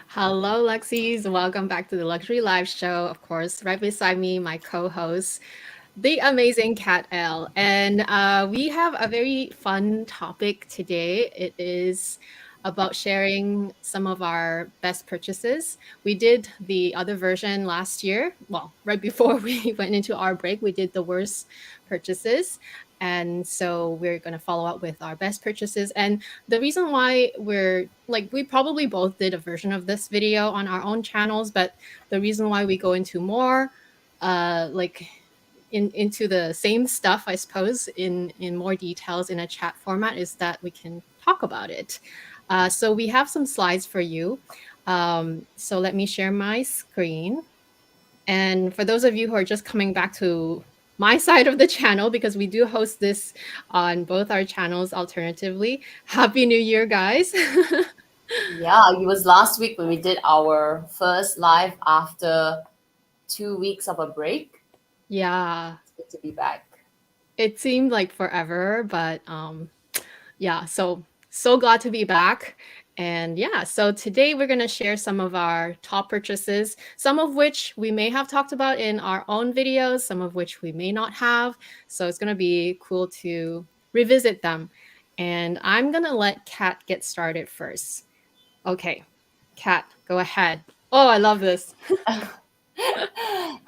Hello, Lexies. Welcome back to the Luxury Live Show. Of course, right beside me, my co host, the amazing Kat L. And we have a very fun topic today. It is about sharing some of our best purchases. We did the other version last year. Well, right before we went into our break, we did the worst purchases. And so we're going to follow up with our best purchases. And the reason why we're like, we probably both did a version of this video on our own channels, but the reason why we go into more, like into the same stuff, I suppose, in more details in a chat format is that we can talk about it. So we have some slides for you. So let me share my screen. And for those of you who are just coming back to my side of the channel, because we do host this on both our channels alternatively, Happy New Year, guys. Yeah, it was last week when we did our first live after 2 weeks of a break. Yeah, It's good to be back. it seemed like forever, but yeah, so glad to be back. And yeah, so today we're going to share some of our top purchases, some of which we may have talked about in our own videos, some of which we may not have. So it's going to be cool to revisit them. And I'm going to let Kat get started first. Okay, Kat, go ahead. Oh, I love this. All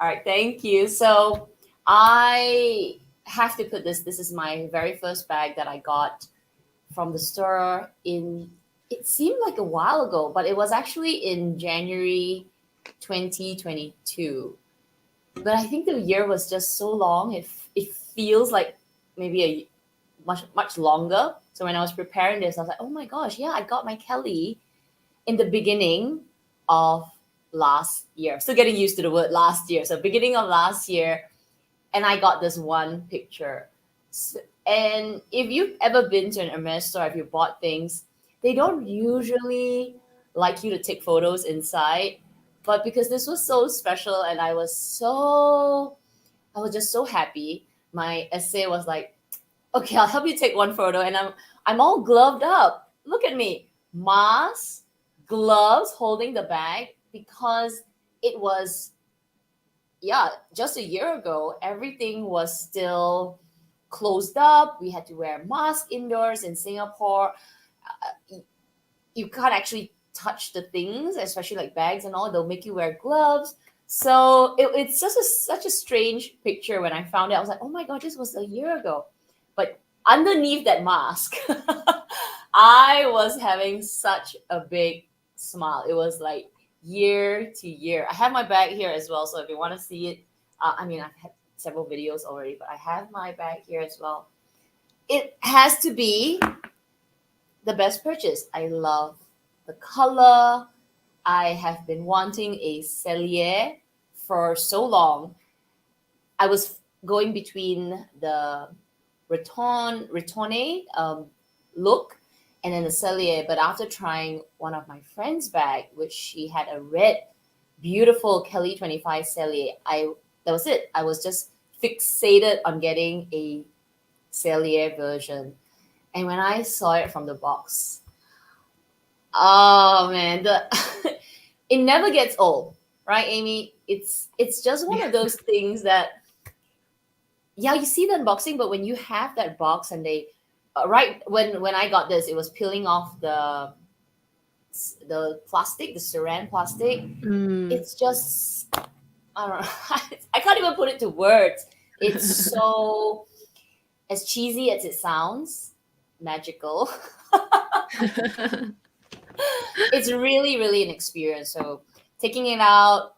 right, thank you. So I have to put this. This is my very first bag that I got from the store in. It seemed like a while ago, but it was actually in January 2022. But I think the year was just so long. It feels like maybe a much longer. So when I was preparing this, I was like, oh my gosh, yeah, I got my Kelly in the beginning of last year. Still getting used to the word last year. So beginning of last year, and I got this one picture. And if you've ever been to an Hermès store, if you bought things, they don't usually like you to take photos inside. But because this was so special and I was just so happy. My essay was like, okay, I'll help you take one photo. And I'm all gloved up. Look at me. Mask, gloves, holding the bag because it was, yeah, just a year ago, everything was still closed up. We had to wear masks indoors in Singapore. You can't actually touch the things, especially like bags and all. They'll make you wear gloves. So it's just such a strange picture when I found it. I was like, oh my God, this was a year ago. But underneath that mask, I was having such a big smile. It was like year to year. I have my bag here as well. So if you want to see it, I've had several videos already, but I have my bag here as well. It has to be the best purchase. I love the color. I have been wanting a sellier for so long. I was going between the retourne look and then the sellier. But after trying one of my friend's bag, which she had a red, beautiful Kelly 25 sellier, that was it. I was just fixated on getting a sellier version. And when I saw it from the box, oh man, it never gets old, right, Amy? It's just one Yeah. of those things that, yeah, you see the unboxing, but when you have that box and they right when I got this, it was peeling off the plastic, the saran plastic. Mm. It's just, I don't know. I can't even put it to words. It's so, as cheesy as it sounds, magical. It's really, really an experience. So taking it out,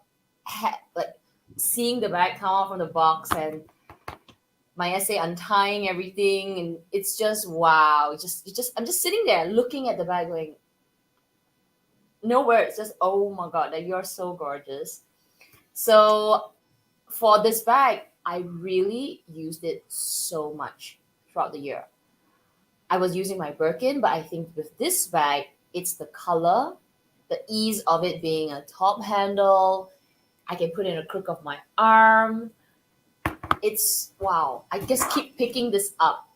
like seeing the bag come out from the box and my essay untying everything, and it's just wow. I'm just sitting there looking at the bag, going, no words, just oh my god, that you're so gorgeous. So for this bag, I really used it so much throughout the year. I was using my Birkin, but I think with this bag, it's the color, the ease of it being a top handle. I can put in a crook of my arm. It's wow. I just keep picking this up.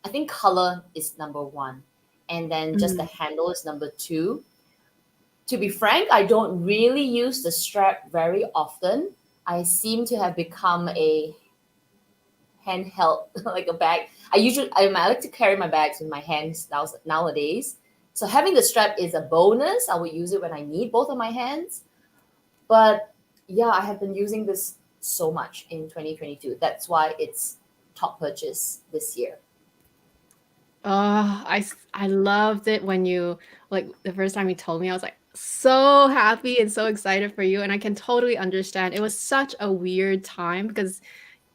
I think color is number one. And then just the Mm. handle is number two. To be frank, I don't really use the strap very often. I seem to have become a handheld like a bag. I like to carry my bags in my hands nowadays. So having the strap is a bonus. I will use it when I need both of my hands. But yeah, I have been using this so much in 2022. That's why it's top purchase this year. Oh, I loved it when you like the first time you told me, I was like so happy and so excited for you. And I can totally understand. It was such a weird time because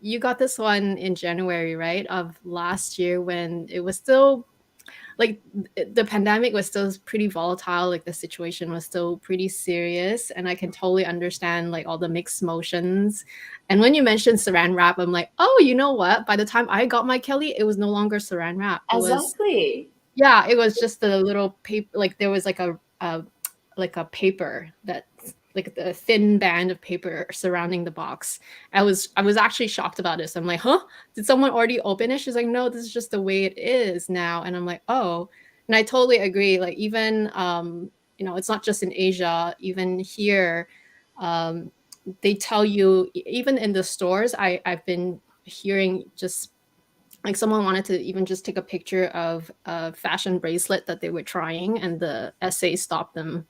you got this one in January, right? Of last year when it was still like the pandemic was still pretty volatile, like the situation was still pretty serious, and I can totally understand like all the mixed emotions. And when you mentioned saran wrap, I'm like, oh, you know what, by the time I got my Kelly, it was no longer saran wrap. It was, Exactly. yeah, it was just the little paper, like there was like a paper that, like the thin band of paper surrounding the box. I was actually shocked about this. I'm like, huh? Did someone already open it? She's like, no, this is just the way it is now. And I'm like, oh. And I totally agree. Like even it's not just in Asia, even here, um, they tell you even in the stores, I've been hearing just like someone wanted to even just take a picture of a fashion bracelet that they were trying and the SA stopped them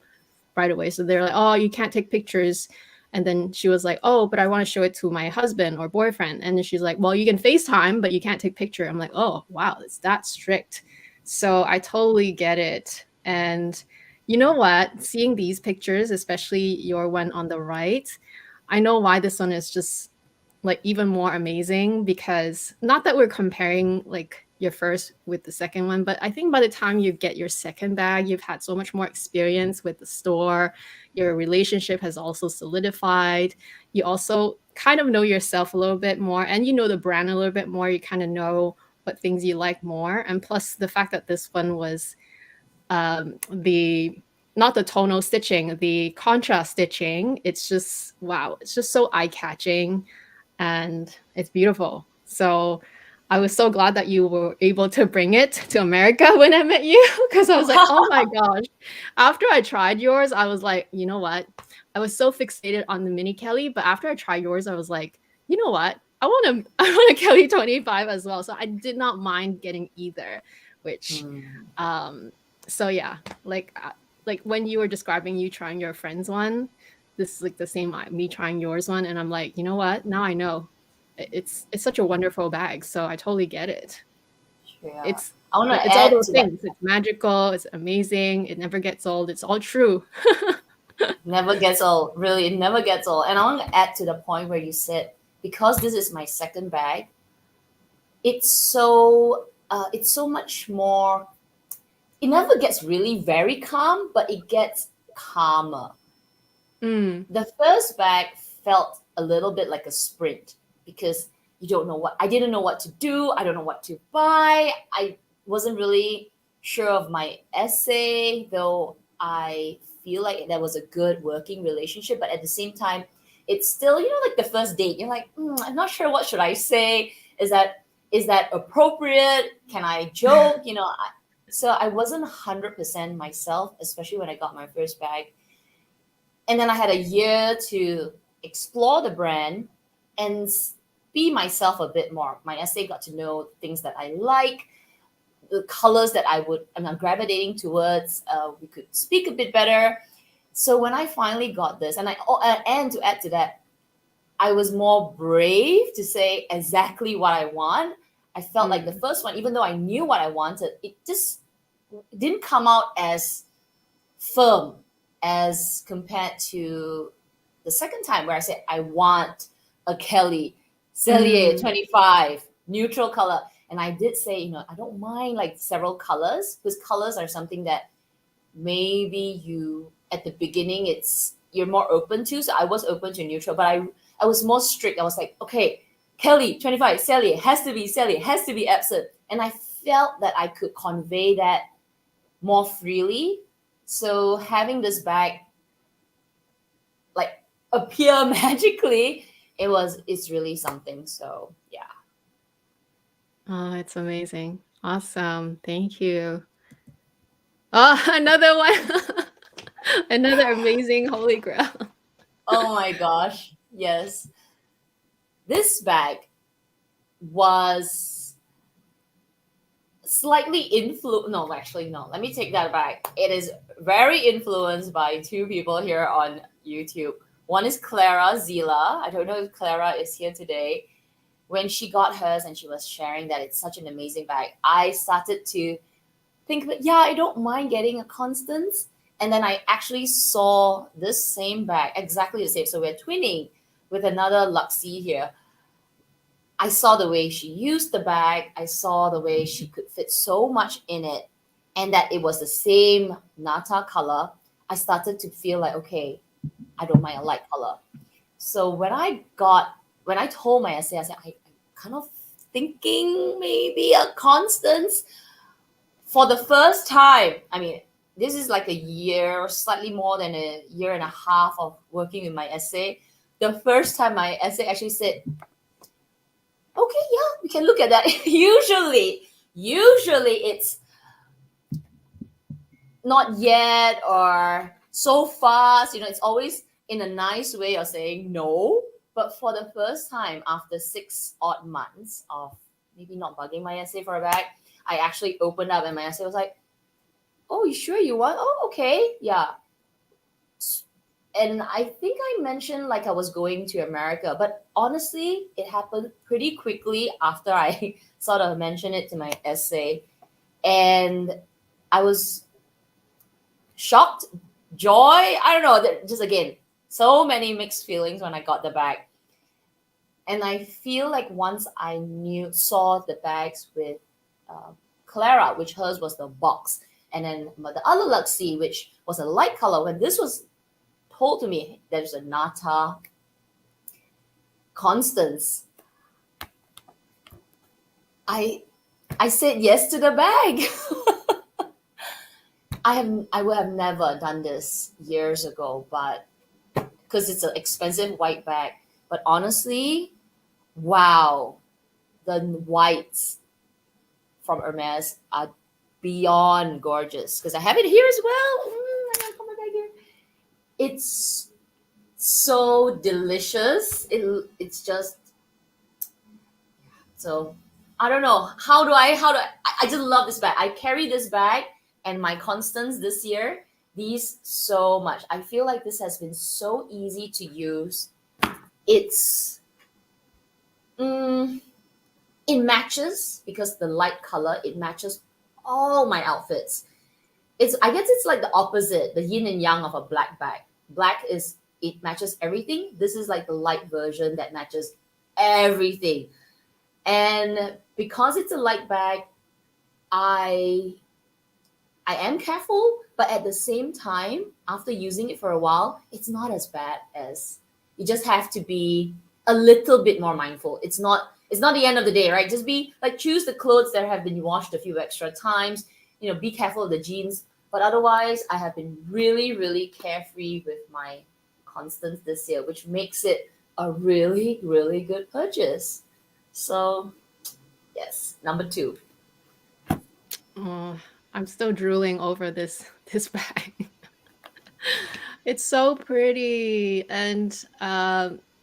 right away. So they're like, oh, you can't take pictures. And then she was like, oh, but I want to show it to my husband or boyfriend. And then she's like, well, you can FaceTime, but you can't take picture. I'm like, oh, wow, it's that strict. So I totally get it. And you know what? Seeing these pictures, especially your one on the right, I know why this one is just like even more amazing, because not that we're comparing like your first with the second one, but I think by the time you get your second bag, you've had so much more experience with the store. Your relationship has also solidified. You also kind of know yourself a little bit more, and you know the brand a little bit more. You kind of know what things you like more. And plus the fact that this one was the not the tonal stitching, the contrast stitching, it's just wow, it's just so eye-catching and it's beautiful. So I was so glad that you were able to bring it to America when I met you because I was like, oh my gosh. After I tried yours, I was like, you know what? I was so fixated on the mini Kelly, but after I tried yours, I was like, you know what? I want a Kelly 25 as well. So I did not mind getting either, which Hmm. um so yeah, like when you were describing you trying your friend's one, this is like the same me trying yours one, and I'm like, you know what? Now I know. It's such a wonderful bag, so I totally get it. Yeah. It's I want to it's all add those to that. things. It's magical. It's amazing. It never gets old. It's all true. Never gets old. Really, it never gets old. And I want to add to the point where you said, because this is my second bag, it's so much more. It never gets really very calm, but it gets calmer. Mm, The first bag felt a little bit like a sprint because I didn't know what to do. I don't know what to buy. I wasn't really sure of my essay, though I feel like there was a good working relationship. But at the same time, it's still, like the first date. You're like, I'm not sure what should I say. Is that appropriate? Can I joke? So I wasn't 100% myself, especially when I got my first bag. And then I had a year to explore the brand and be myself a bit more. My essay got to know things that I like, the colors that I'm gravitating towards. We could speak a bit better. So when I finally got this, and to add to that, I was more brave to say exactly what I want. I felt like the mm, first one, even though I knew what I wanted, it just didn't come out as firm as compared to the second time where I said I want a Kelly sellier mm, 25 neutral color. And I did say, I don't mind like several colors, because colors are something that maybe you at the beginning you're more open to. So I was open to neutral, but I was more strict. I was like, okay, Kelly 25 sellier has to be sellier, has to be absent. And I felt that I could convey that more freely. So having this bag like appear magically, it's really something. So yeah. oh, it's amazing. Awesome. Thank you. Oh, another one. Another amazing holy grail. Oh my gosh. Yes. This bag was slightly no, actually no, let me take that back. It is very influenced by two people here on YouTube. One is Clara Zila. I don't know if Clara is here today. When she got hers and she was sharing that it's such an amazing bag, I started to think that, yeah, I don't mind getting a Constance. And then I actually saw this same bag, exactly the same. So we're twinning with another Luxie here. I saw the way she used the bag. I saw the way she could fit so much in it, and that it was the same nata color. I started to feel like, okay, I don't mind a light color. So when I told my essay, I said, I kind of thinking maybe a Constance for the first time. I mean, this is like a year, slightly more than a year and a half of working with my essay. The first time my essay actually said, okay, yeah, we can look at that. usually it's not yet or so fast. It's always in a nice way of saying no. But for the first time after 6 odd months of maybe not bugging my essay for a bag, I actually opened up and my essay was like, oh, you sure you want? Oh, okay, yeah. And I think I mentioned like I was going to America, but honestly, it happened pretty quickly after I sort of mentioned it to my essay. And I was shocked, joy, I don't know, just again, so many mixed feelings when I got the bag. And I feel like once I saw the bags with Clara, which hers was the box, and then the other Luxie, which was a light color, when this was told to me there's a nata Constance, I said yes to the bag. I would have never done this years ago, but because it's an expensive white bag. But honestly, wow, the whites from Hermès are beyond gorgeous. Because I have it here as well. I gotta put my bag here. It's so delicious. It's just so, I don't know I just love this bag. I carry this bag and my Constance this year these so much. I feel like this has been so easy to use. It's it matches because the light color, it matches all my outfits. I guess it's like the opposite, the yin and yang of a black bag. Black is, it matches everything. This is like the light version that matches everything. And because it's a light bag, I am careful, but at the same time, after using it for a while, it's not as bad as, you just have to be a little bit more mindful. It's not the end of the day, right? Just be like, choose the clothes that have been washed a few extra times, be careful of the jeans. But otherwise, I have been really, really carefree with my Constance this year, which makes it a really, really good purchase. So, yes, number 2. Oh, I'm still drooling over this bag. It's so pretty, and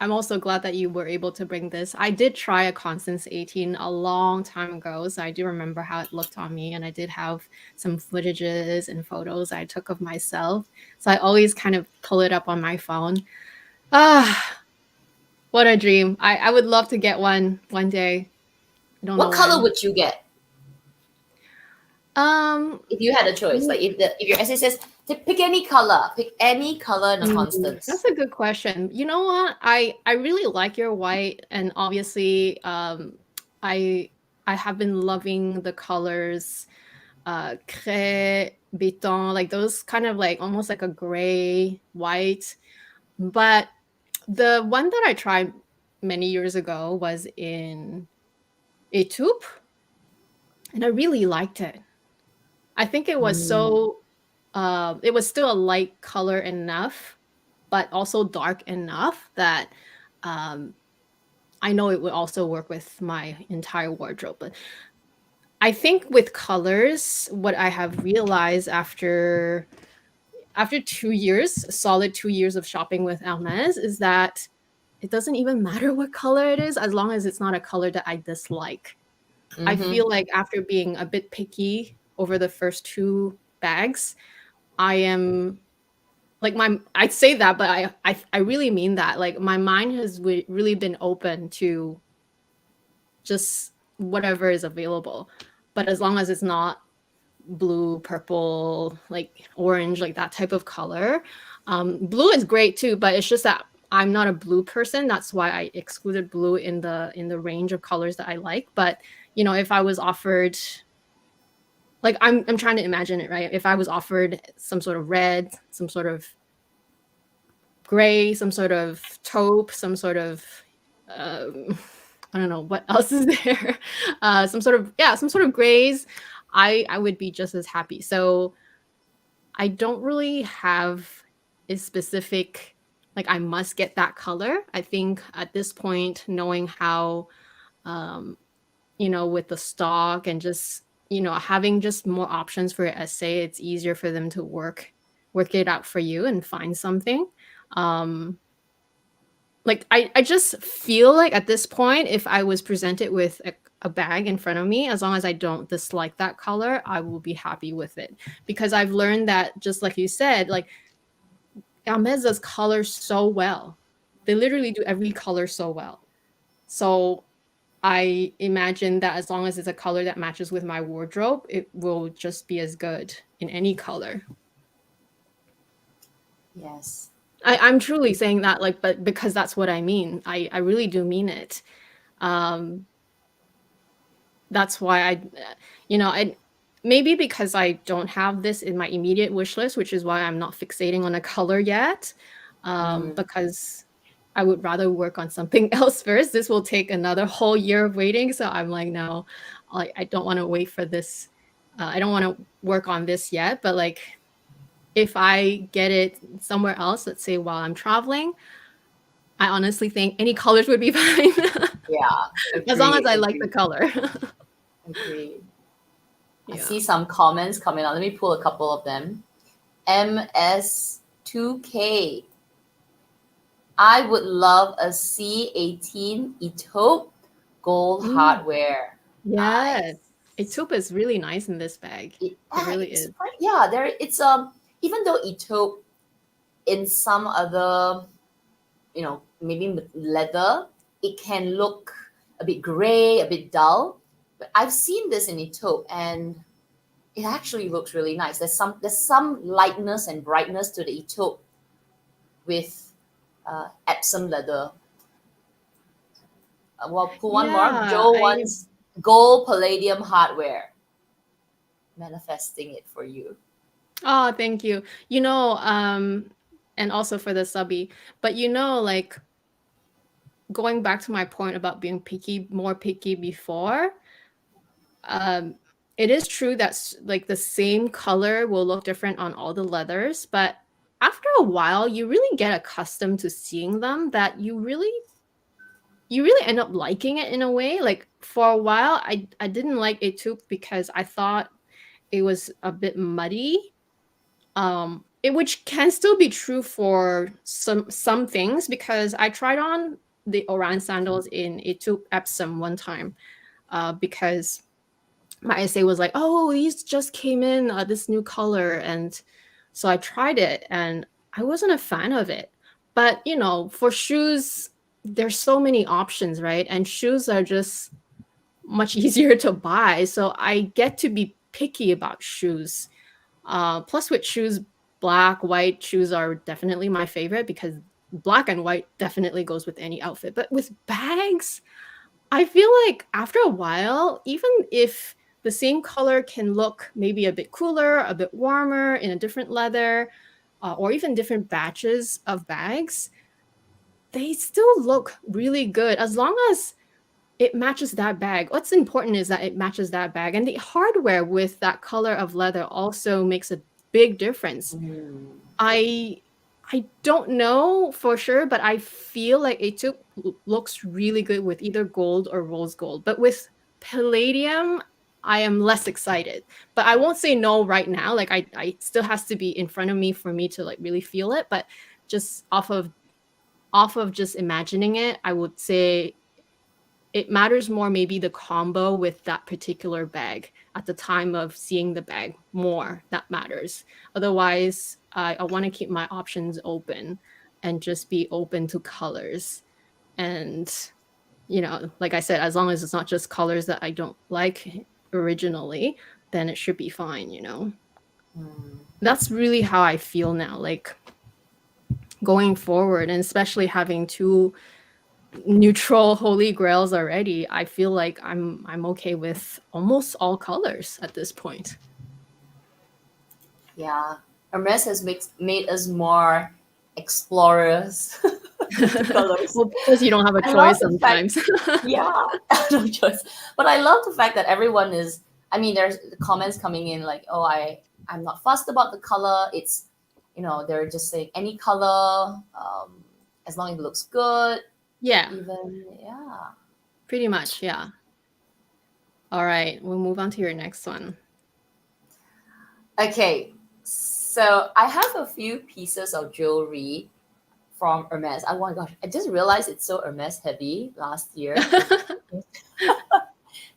I'm also glad that you were able to bring this. I did try a Constance 18 a long time ago, so I do remember how it looked on me, and I did have some footages and photos I took of myself. So I always kind of pull it up on my phone. Ah, what a dream. I would love to get one day. I don't know What color when. would you get if you had a choice? Like if your essay says to pick any color in a Constance. That's a good question. You know what? I really like your white, and obviously, I have been loving the colors, cré, béton, like those kind of like almost like a gray white. But the one that I tried many years ago was in a taupe, and I really liked it. I think it was Mm. so, it was still a light color enough, but also dark enough that I know it would also work with my entire wardrobe. But I think with colors, what I have realized after after 2 years, a solid 2 years of shopping with Hermès, is that it doesn't even matter what color it is as long as it's not a color that I dislike. I Mm-hmm. feel like after being a bit picky over the first 2 bags, I am like I'd say that, but I really mean that. Like my mind has really been open to just whatever is available. But as long as it's not blue, purple, like orange, like that type of color. Blue is great too, but it's just that I'm not a blue person. That's why I excluded blue in the range of colors that I like. But if I was offered, like I'm trying to imagine it, right? If I was offered some sort of red, some sort of gray, some sort of taupe, some sort of I don't know what else is there. Some sort of grays. I would be just as happy. So I don't really have a specific, like I must get that color. I think at this point, knowing how, with the stock and just having just more options for your essay, it's easier for them to work it out for you and find something. Like I just feel like at this point, if I was presented with a bag in front of me, as long as I don't dislike that color, I will be happy with it. Because I've learned that, just like you said, like Hermès does color so well. They literally do every color so well. So I imagine that as long as it's a color that matches with my wardrobe, it will just be as good in any color. Yes. I'm truly saying that, like, but because that's what I mean. I really do mean it. That's why I maybe because I don't have this in my immediate wish list, which is why I'm not fixating on a color yet, because I would rather work on something else first. This will take another whole year of waiting, so I'm like, no, I don't want to wait for this. I don't want to work on this yet, but like if I get it somewhere else, let's say while I'm traveling, I honestly think any colors would be fine. Yeah. As long as I like Agree. the color. Agree. I Yeah. see some comments coming on. Let me pull a couple of them. MS2K. I would love a C18 Etaupe gold hardware. Yes. Nice. A taupe is really nice in this bag. It really It's is. yeah, it's even though Etaupe in some other, maybe with leather, it can look a bit gray, a bit dull. But I've seen this in Etaupe and it actually looks really nice. There's some lightness and brightness to the Etaupe with Epsom leather. Well, pull one more. Joe wants gold palladium hardware. Manifesting it for you. Oh, thank you. And also for the subby. But like going back to my point about being more picky before, it is true that like the same color will look different on all the leathers, but after a while, you really get accustomed to seeing them that you really end up liking it in a way. Like for a while, I didn't like a taupe because I thought it was a bit muddy. Which can still be true for some things, because I tried on the Oran sandals in a taupe Epsom one time, because my essay was like, oh, these just came in this new color, and so I tried it and I wasn't a fan of it. But for shoes, there's so many options, right? And shoes are just much easier to buy, so I get to be picky about shoes. Plus with shoes, black, white shoes are definitely my favorite, because black and white definitely goes with any outfit. But with bags, I feel like after a while, even if the same color can look maybe a bit cooler, a bit warmer in a different leather, or even different batches of bags, they still look really good as long as it matches that bag. What's important is that it matches that bag. And the hardware with that color of leather also makes a big difference. I don't know for sure, but I feel like it looks really good with either gold or rose gold. But with palladium, I am less excited. But I won't say no right now. Like I still has to be in front of me for me to like really feel it. But just off of just imagining it, I would say it matters more maybe the combo with that particular bag at the time of seeing the bag more. That matters. Otherwise, I want to keep my options open and just be open to colors. And like I said, as long as it's not just colors that I don't like originally, then it should be fine. That's really how I feel now, like going forward, and especially having two neutral holy grails already. I feel like I'm okay with almost all colors at this point. Yeah, Hermes has made us more explorers. The colors. Well, because you don't have a I love choice the fact- sometimes. Yeah, no choice. But I love the fact that everyone is. I mean, there's comments coming in like, "Oh, I'm not fussed about the color. It's, they're just saying any color, as long as it looks good." Yeah, Even yeah. pretty much. Yeah. All right, we'll move on to your next one. Okay, so I have a few pieces of jewelry from Hermes. Oh my gosh, I just realized it's so Hermes heavy last year.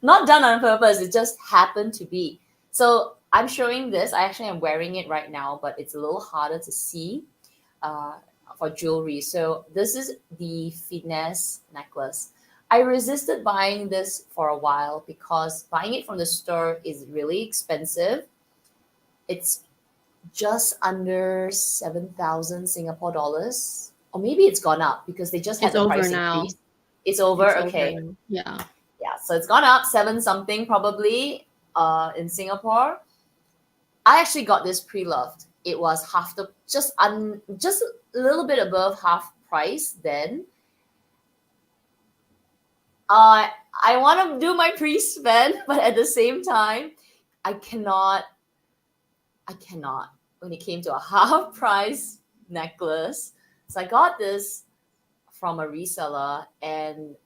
Not done on purpose, it just happened to be. So I'm showing this. I actually am wearing it right now, but it's a little harder to see for jewelry. So this is the finesse necklace. I resisted buying this for a while because buying it from the store is really expensive. It's just under 7,000 Singapore dollars. Or maybe it's gone up because they just had It's the over price now. increase. It's over? It's Okay. over. Yeah. Yeah, so it's gone up 7 something probably in Singapore. I actually got this pre-loved. It was half the just a little bit above half price then. I want to do my pre-spend, but at the same time, I cannot. When it came to a half price necklace, so I got this from a reseller, and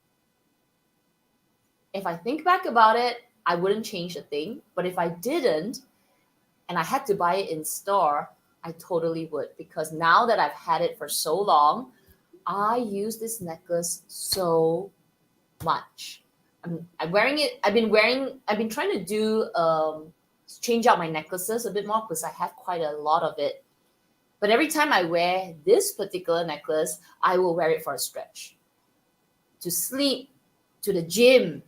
if I think back about it, I wouldn't change a thing. But if I didn't, and I had to buy it in store, I totally would, because now that I've had it for so long, I use this necklace so much. I'm wearing it. I've been trying to do change out my necklaces a bit more because I have quite a lot of it. But every time I wear this particular necklace, I will wear it for a stretch. To sleep, to the gym,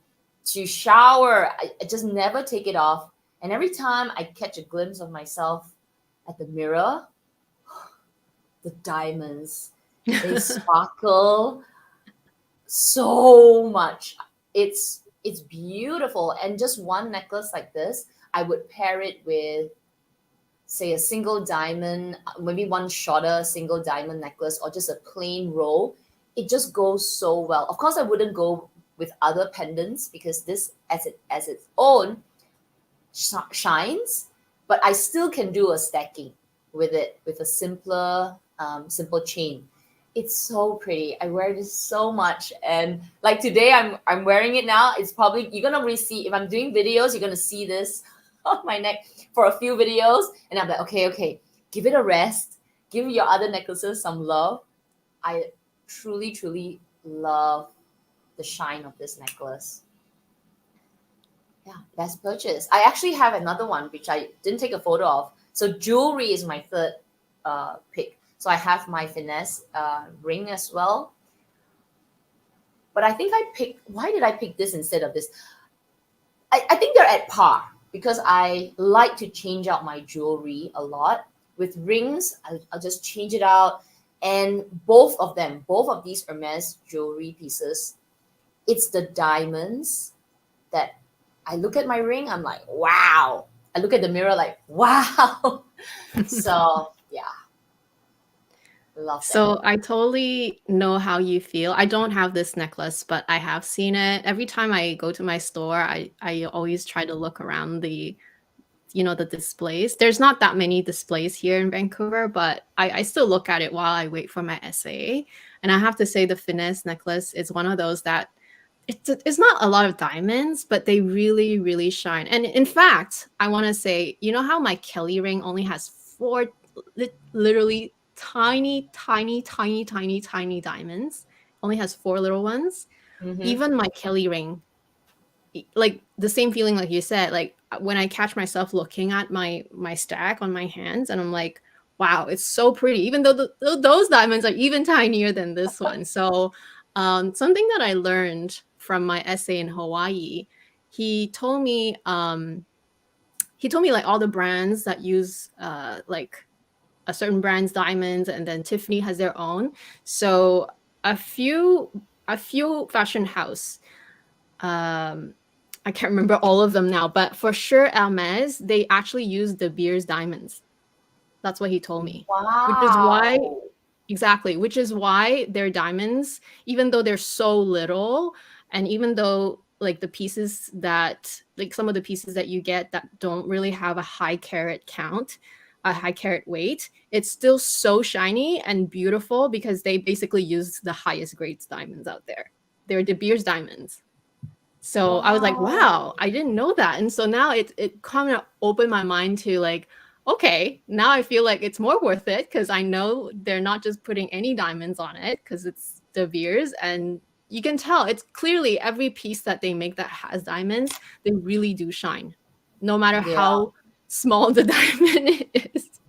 to shower. I just never take it off. And every time I catch a glimpse of myself at the mirror, the diamonds, they sparkle so much. It's beautiful. And just one necklace like this, I would pair it with, say, a single diamond, maybe one shorter single diamond necklace, or just a plain roll. It just goes so well. Of course, I wouldn't go with other pendants because this as its own shines, but I still can do a stacking with it with a simple chain. It's so pretty. I wear this so much, and like today I'm wearing it now. It's probably, you're gonna really see, if I'm doing videos, you're gonna see this on my neck for a few videos, and I'm like, okay, give it a rest, give your other necklaces some love. I truly love the shine of this necklace. Yeah, best purchase. I actually have another one which I didn't take a photo of. So jewelry is my third pick. So I have my finesse ring as well. But I think why did I pick this instead of this? I think they're at par because I like to change out my jewelry a lot. With rings, I'll just change it out. And both of these Hermes jewelry pieces, it's the diamonds that I look at my ring, I'm like, wow. I look at the mirror like, wow. So yeah. Love that. So I totally know how you feel. I don't have this necklace, but I have seen it. Every time I go to my store, I always try to look around the displays. There's not that many displays here in Vancouver, but I still look at it while I wait for my essay. And I have to say the finesse necklace is one of those that it's not a lot of diamonds, but they really, really shine. And in fact, I want to say, you know how my Kelly ring only has four literally tiny, tiny, tiny, tiny, tiny diamonds, only has four little ones. Mm-hmm. Even my Kelly ring, like the same feeling like you said, like when I catch myself looking at my stack on my hands, and I'm like, wow, it's so pretty, even though those diamonds are even tinier than this one. So something that I learned from my essay in Hawaii, he told me like all the brands that use like a certain brand's diamonds, and then Tiffany has their own. So a few fashion house, I can't remember all of them now, but for sure Hermès, they actually use De Beers diamonds. That's what he told me. Which is why Wow. exactly, which is why their diamonds, even though they're so little, and even though like the pieces that like some of the pieces that you get that don't really have a high carat count, a high carat weight, it's still so shiny and beautiful because they basically use the highest grades diamonds out there. They're De Beers diamonds. So I was like, Wow. wow, I didn't know that. And so now it kind of opened my mind to like, okay, now I feel like it's more worth it because I know they're not just putting any diamonds on it because it's De Beers, and you can tell it's clearly every piece that they make that has diamonds, they really do shine, no matter Yeah. how small the diamond is.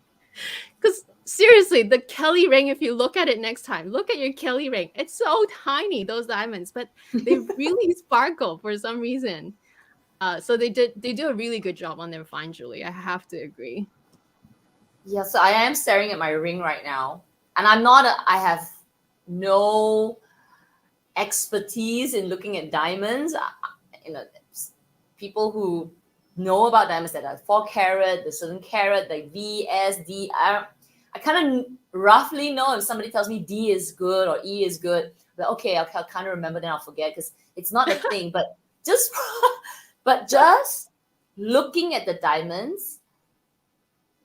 Because seriously, the Kelly ring, if you look at it next time, look at your Kelly ring. It's so tiny, those diamonds, but they really sparkle for some reason. So they do a really good job on their fine jewelry. I have to agree. Yeah, so I am staring at my ring right now. And I have no expertise in looking at diamonds. You know, people who know about diamonds that are 4 carat, the 7 carat, like V, S, D. I kind of roughly know if somebody tells me D is good or E is good. But okay, I'll kind of remember, then I'll forget because it's not a thing. But just, but just looking at the diamonds,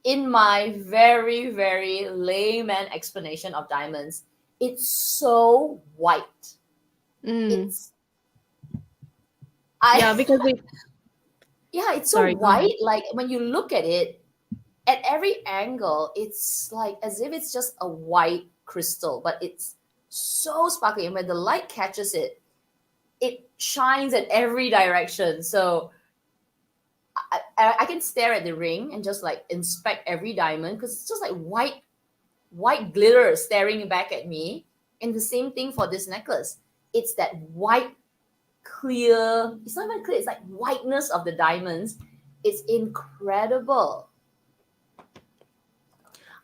in my very, very layman explanation of diamonds, it's so white. Mm. It's I Yeah, because we yeah, it's so sorry, go ahead. white. Like when you look at it, at every angle, it's like as if it's just a white crystal, but it's so sparkly. And when the light catches it, it shines at every direction. So I can stare at the ring and just like inspect every diamond because it's just like white glitter staring back at me. And the same thing for this necklace. It's that white, clear, it's not even clear, it's like whiteness of the diamonds. It's incredible.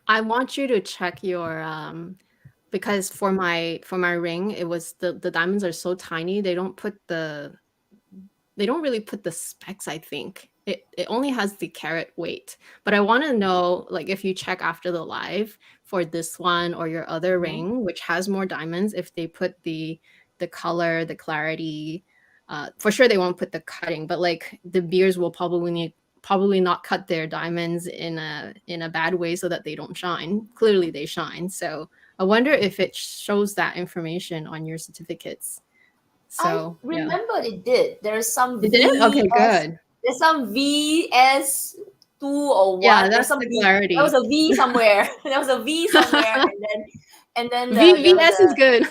I want you to check your because for my ring, it was the diamonds are so tiny, they don't really put the specs, I think. It only has the carat weight. But I want to know, like, if you check after the live for this one or your other Mhm. ring, which has more diamonds, if they put the color, the clarity, for sure they won't put the cutting, but like the beers will probably not cut their diamonds in a bad way so that they don't shine. Clearly they shine. So I wonder if it shows that information on your certificates. I So yeah. remember it did. There's some It did? Okay, good. There's some VS2 or Yeah, what. There's that's some the V. There was clarity. a V somewhere. There was a V somewhere, and then there was VS is a good.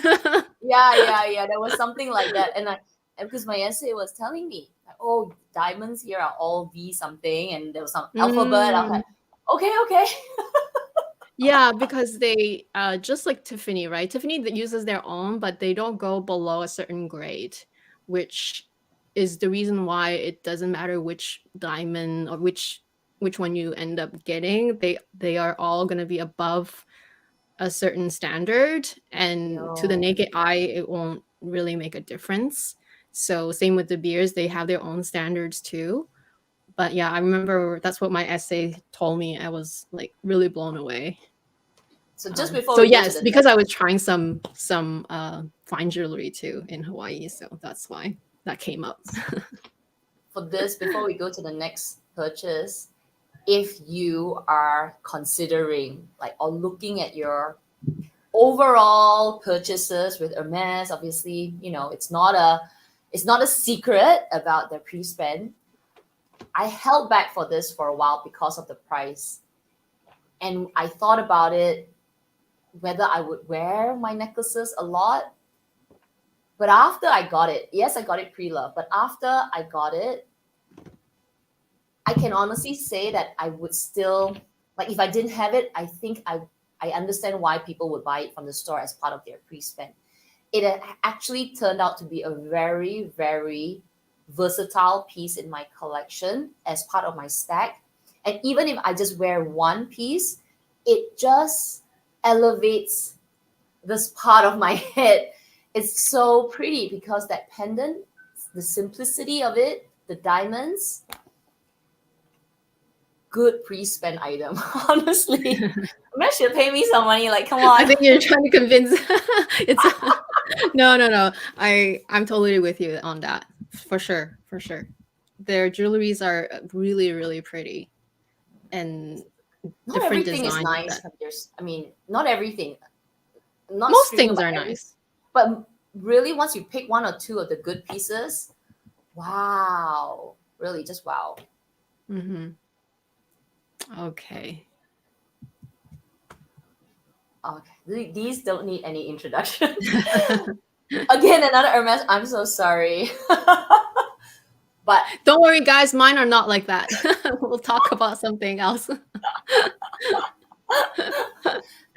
yeah. There was something like that, and because my essay was telling me, like, oh, diamonds here are all V something, and there was some alphabet. I was Mm. like, okay. Yeah, because they just like Tiffany, right? Tiffany that uses their own, but they don't go below a certain grade, which is the reason why it doesn't matter which diamond or which one you end up getting. They are all going to be above a certain standard, and to the Yo, naked eye it won't really make a difference. So same with the beers, they have their own standards too. But yeah, I remember that's what my essay told me. I was like really blown away. so just before So we go to yes, the because next, I was trying some fine jewelry too in Hawaii, so that's why that came up. before we go to the next purchase, if you are considering like or looking at your overall purchases with Hermes, obviously, it's not a It's not a secret about the pre-spend. I held back for this for a while because of the price. And I thought about it, whether I would wear my necklaces a lot. But after I got it, yes, I got it pre-loved, but after I got it, I can honestly say that I would still, like if I didn't have it, I think I understand why people would buy it from the store as part of their pre-spend. It actually turned out to be a very, very versatile piece in my collection as part of my stack. And even if I just wear one piece, it just elevates this part of my head. It's so pretty because that pendant, the simplicity of it, the diamonds, good pre-spend item, honestly. Maybe should pay me some money. Like, come on. I think you're trying to convince. It's no. I'm totally with you on that. For sure. Their jewelries are really, really pretty, and Not different everything is designs. nice. Not everything. Not Most screaming things about are every- nice. But really, once you pick one or two of the good pieces, wow. Really, just wow. Mm-hmm. Okay. Okay. These don't need any introduction. Again, another Hermes. I'm so sorry. But Don't worry, guys. Mine are not like that. We'll talk about something else. did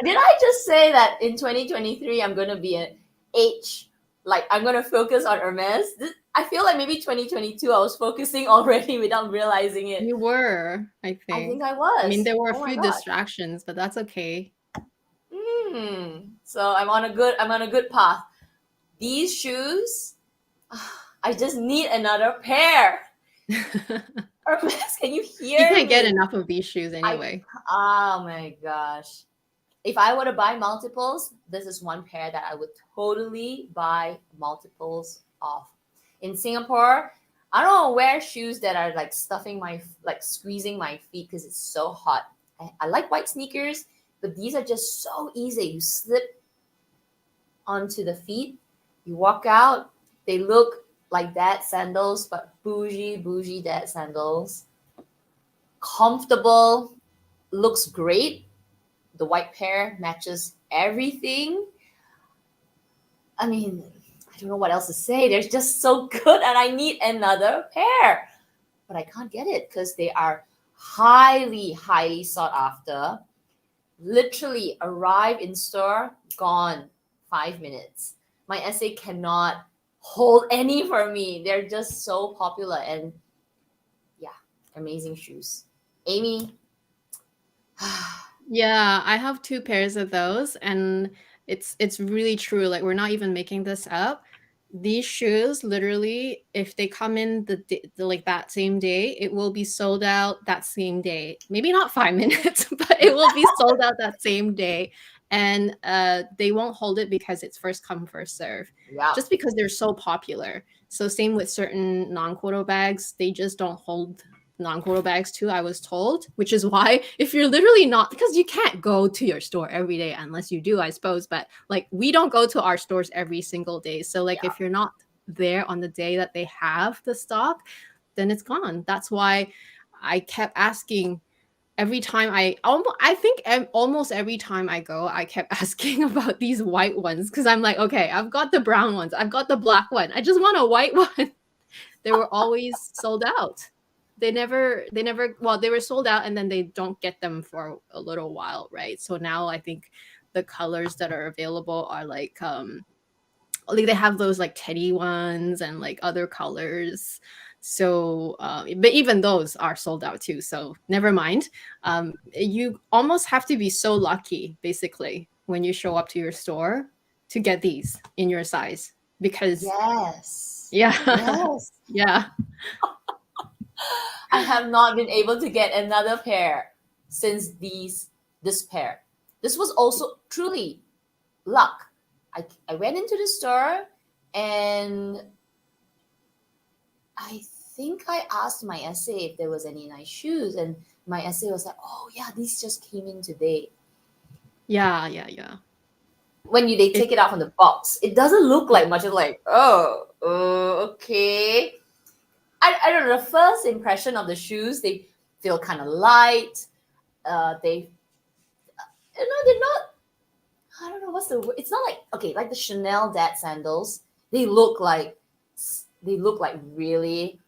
I just say that in 2023 I'm gonna be an H? Like I'm gonna focus on Hermes. I feel like maybe 2022 I was focusing already without realizing it. You were, I I think. think I was. I mean, there were a Oh my few gosh. distractions, but that's okay. So I'm on a good path. These shoes, I just need another pair. Hermes, can you hear You can't me? get enough of these shoes anyway. Oh my gosh. If I were to buy multiples, this is one pair that I would totally buy multiples of. In Singapore, I don't wear shoes that are like squeezing my feet because it's so hot. I like white sneakers, but these are just so easy. You slip onto the feet, you walk out, they look like dad sandals, but bougie dad sandals. Comfortable, looks great. The white pair matches everything. I mean, I don't know what else to say. They're just so good, and I need another pair. But I can't get it because they are highly, highly sought after. Literally arrive in store, gone 5 minutes. My essay cannot hold any for me. They're just so popular, and yeah, amazing shoes. Amy. Yeah, I have 2 pairs of those, and it's really true. Like, we're not even making this up. These shoes, literally, if they come in like that same day, it will be sold out that same day. Maybe not 5 minutes, but it will be sold out that same day. And they won't hold it because it's first come, first serve, Yeah. just because they're so popular. So same with certain non-quota bags, they just don't hold non-quota bags too, I was told, which is why if you're literally not, because you can't go to your store every day unless you do, I suppose, but like we don't go to our stores every single day. So like if you're not there on the day that they have the stock, then it's gone. That's why I kept asking every time I think almost every time I go, I kept asking about these white ones because I'm like, okay, I've got the brown ones, I've got the black one, I just want a white one. They were always sold out. They never well, they were sold out and then they don't get them for a little while, right? So now I think the colors that are available are like they have those like teddy ones and like other colors. So but even those are sold out too, so never mind. You almost have to be so lucky basically when you show up to your store to get these in your size, because Yes. Yes. Yeah. I have not been able to get another pair since this pair. This was also truly luck. I went into the store and I think I asked my essay if there was any nice shoes, and my essay was like, "Oh yeah, these just came in today." Yeah. When they take it out from the box, it doesn't look like much. It's like, oh, oh, okay. I don't know. The first impression of the shoes, they feel kind of light. They, they're not. I don't know what's the word. It's not like, okay, like the Chanel dad sandals. They look like really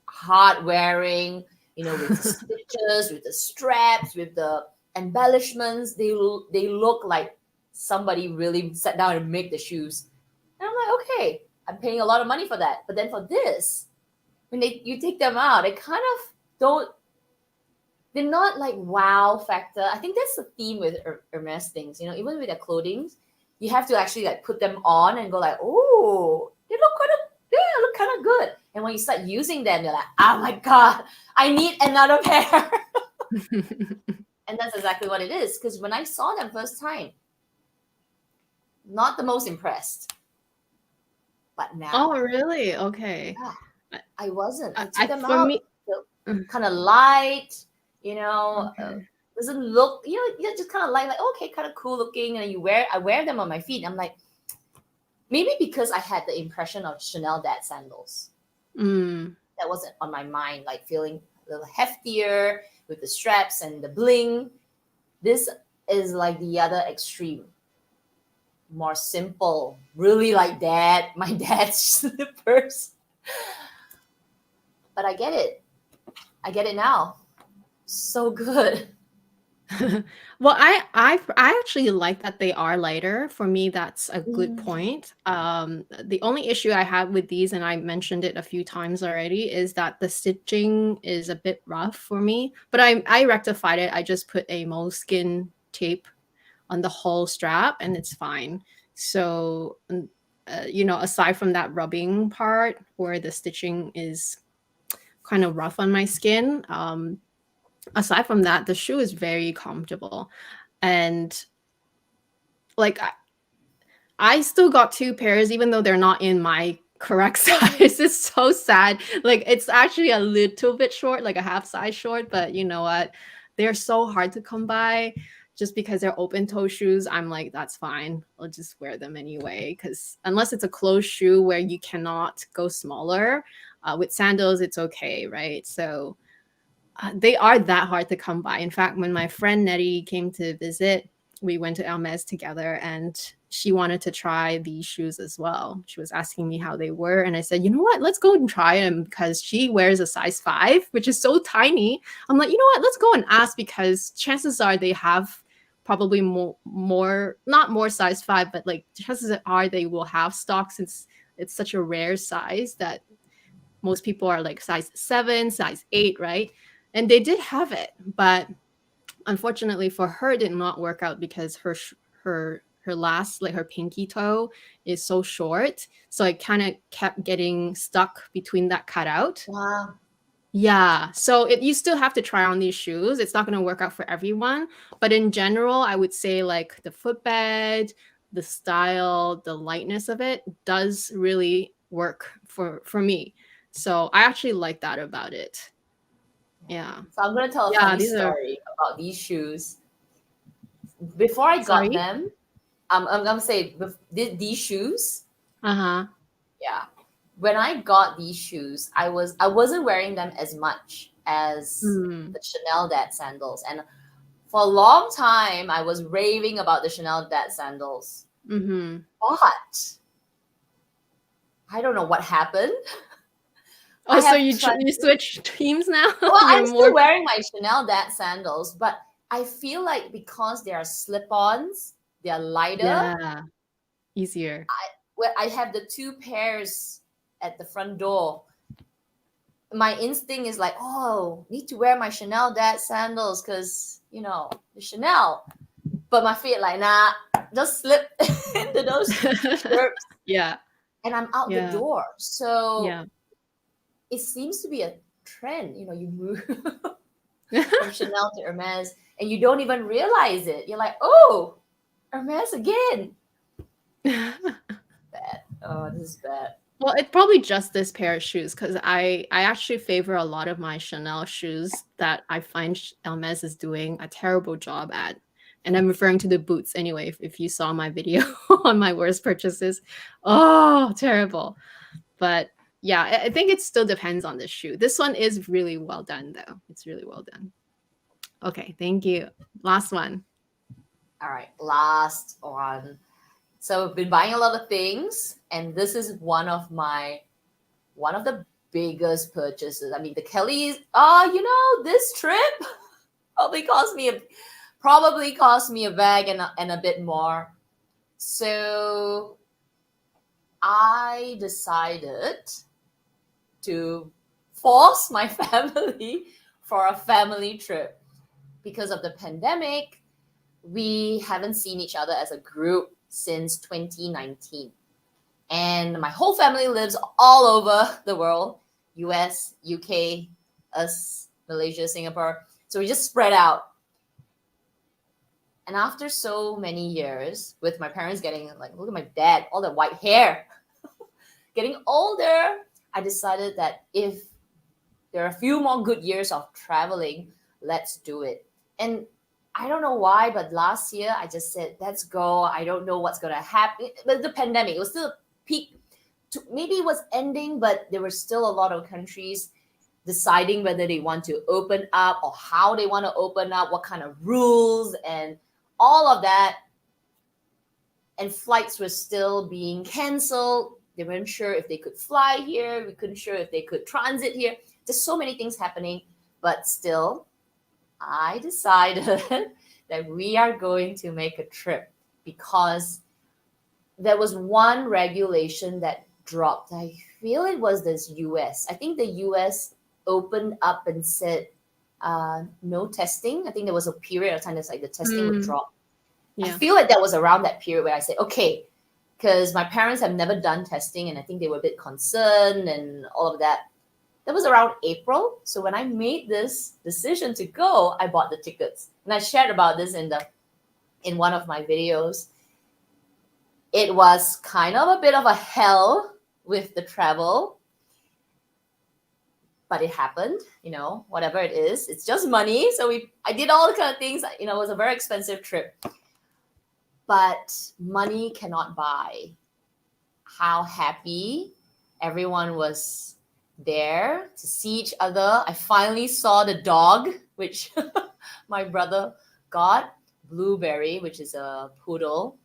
hard wearing. With the stitches, with the straps, with the embellishments. They look like somebody really sat down and made the shoes. And I'm like, okay, I'm paying a lot of money for that. But then for this, when you take them out, they kind of don't. They're not like wow factor. I think that's the theme with Hermes things. Even with their clothing, you have to actually like put them on and go like, oh, they look kind of good. And when you start using them, you're like, oh my god, I need another pair. And that's exactly what it is. Because when I saw them first time, not the most impressed. But now, Oh, really? Okay. yeah, I wasn't. I took them for out. me, Kind of light. okay. Doesn't look, you're just kind of like okay, kind of cool looking, and I wear them on my feet. I'm like, maybe because I had the impression of Chanel dad sandals. That wasn't on my mind, like feeling a little heftier with the straps and the bling. This is like the other extreme, more simple, really like my dad's slippers. But I get it now. So good. Well, I actually like that they are lighter. For me, that's a good point. The only issue I have with these, and I mentioned it a few times already, is that the stitching is a bit rough for me. But I rectified it. I just put a moleskin tape on the whole strap, and it's fine. So, aside from that rubbing part where the stitching is kind of rough on my skin, aside from that, the shoe is very comfortable. And like I still got two pairs, even though they're not in my correct size. It's so sad. Like it's actually a little bit short, like a half size short, but you know what? They're so hard to come by just because they're open toe shoes. I'm like, that's fine. I'll just wear them anyway. Because unless it's a closed shoe where you cannot go smaller, with sandals, it's okay, right? So they are that hard to come by. In fact, when my friend Nettie came to visit, we went to Hermès together and she wanted to try these shoes as well. She was asking me how they were. And I said, you know what, let's go and try them because she wears a size 5, which is so tiny. I'm like, you know what, let's go and ask because chances are they have probably more not more size 5, but like chances are they will have stock since it's such a rare size that most people are like size 7, size 8, right? And they did have it, but unfortunately for her, it did not work out because her last, like her pinky toe, is so short. So I kind of kept getting stuck between that cutout. Wow. Yeah. So you still have to try on these shoes. It's not going to work out for everyone. But in general, I would say like the footbed, the style, the lightness of it does really work for me. So I actually like that about it. Yeah. So I'm gonna tell a Yeah, funny these are. story about these shoes. Before I got Sorry? them, I'm gonna say these shoes. Uh-huh. Yeah, when I got these shoes, I wasn't wearing them as much as the Chanel dad sandals, and for a long time I was raving about the Chanel dad sandals. Mm-hmm. But I don't know what happened. Oh, so you switch teams now? Well, You're I'm still wearing my Chanel dad sandals, but I feel like because they are slip-ons, they are lighter. Yeah, easier. I have the 2 pairs at the front door. My instinct is like, oh, need to wear my Chanel dad sandals because the Chanel. But my feet like, nah, just slip into those shirts. Yeah. And I'm out the door. So Yeah. it seems to be a trend. You move from Chanel to Hermes and you don't even realize it. You're like, oh, Hermes again. Bad. Oh, this is bad. Well, it's probably just this pair of shoes because I actually favor a lot of my Chanel shoes that I find Hermès is doing a terrible job at. And I'm referring to the boots anyway, if you saw my video on my worst purchases. Oh, terrible. But yeah, I think it still depends on the shoe. This one is really well done, though. It's really well done. Okay, thank you. Last one. All right, last one. So I've been buying a lot of things, and this is one of the biggest purchases. I mean, the Kellys. Oh, this trip probably cost me a bag and a bit more. So I decided to force my family for a family trip because of the pandemic. We haven't seen each other as a group since 2019. And my whole family lives all over the world, US, UK, us, Malaysia, Singapore. So we just spread out. And after so many years, with my parents getting, like, look at my dad, all the white hair, getting older, I decided that if there are a few more good years of traveling, let's do it. And I don't know why, but last year I just said, let's go. I don't know what's going to happen. But the pandemic, it was still a peak. Maybe it was ending, but there were still a lot of countries deciding whether they want to open up or how they want to open up, what kind of rules and all of that. And flights were still being canceled. They weren't sure if they could fly here. We couldn't sure if they could transit here. There's so many things happening, but still, I decided that we are going to make a trip because there was one regulation that dropped. I feel it was this US. I think the US opened up and said no testing. I think there was a period of time that's like the testing would drop. Yeah. I feel like that was around that period where I said, okay, because my parents have never done testing and I think they were a bit concerned and all of that. That was around April. So when I made this decision to go, I bought the tickets. And I shared about this in one of my videos. It was kind of a bit of a hell with the travel. But it happened, whatever it is. It's just money. So I did all the kind of things. It was a very expensive trip. But money cannot buy how happy everyone was there to see each other. I finally saw the dog, which my brother got, Blueberry, which is a poodle.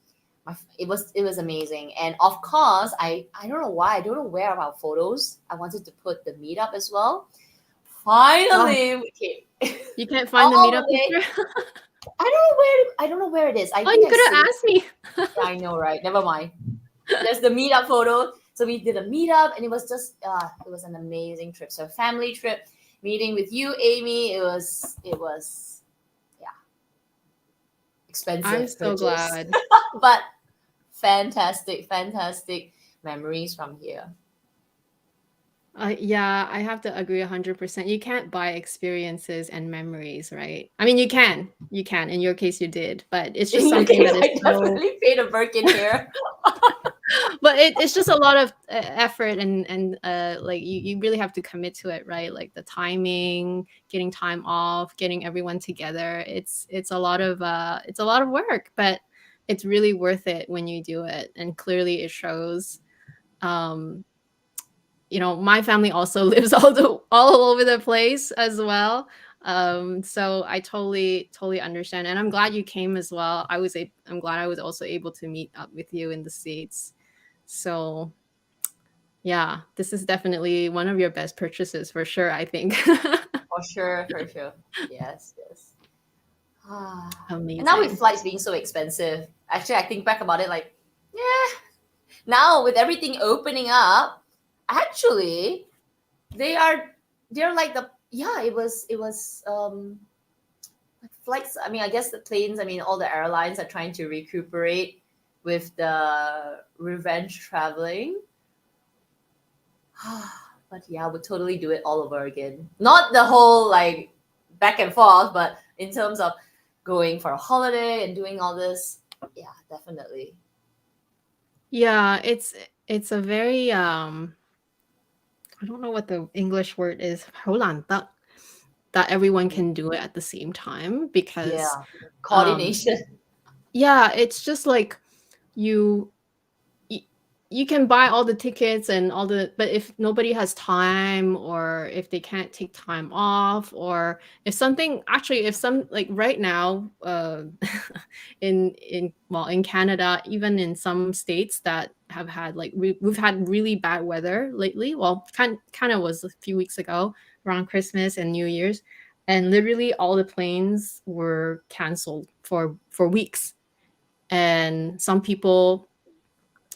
It was amazing. And of course, I don't know why, I don't know where our photos. I wanted to put the meetup as well. Finally, we came. You can't find the meetup picture? I don't know where it is. I think you could have asked me. Yeah, I know, right? Never mind. There's the meetup photo. So we did a meetup and it was just it was an amazing trip. So a family trip, meeting with you, Amy. It was expensive. I'm so glad. But fantastic memories from here. Yeah, I have to agree 100%. You can't buy experiences and memories, right? I mean, you can. In your case, you did, but it's just something that is I definitely paid a Birkin here. But it's just a lot of effort and like you really have to commit to it, right? Like the timing, getting time off, getting everyone together. It's a lot of work, but it's really worth it when you do it, and clearly it shows. My family also lives all over the place as well. So I totally understand, and I'm glad you came as well. I'm glad I was also able to meet up with you in the States. So yeah, this is definitely one of your best purchases for sure, I think. For sure. Yes. Amazing. And now with flights being so expensive, actually I think back about it like, yeah, now with everything opening up, actually they're like it was flights. I mean, I guess the planes, all the airlines are trying to recuperate with the revenge traveling. But yeah, I would totally do it all over again. Not the whole like back and forth, but in terms of going for a holiday and doing all this, yeah, definitely. Yeah, it's a very I don't know what the English word is. 好難得 that everyone can do it at the same time, because coordination. yeah, it's just like you you can buy all the tickets and all the, but if nobody has time, or if they can't take time off, or if something, actually, if some, like right now, in Canada, even in some states that have had like we've had really bad weather lately. Well, kind of was a few weeks ago around Christmas and New Year's, and literally all the planes were canceled for weeks. And some people,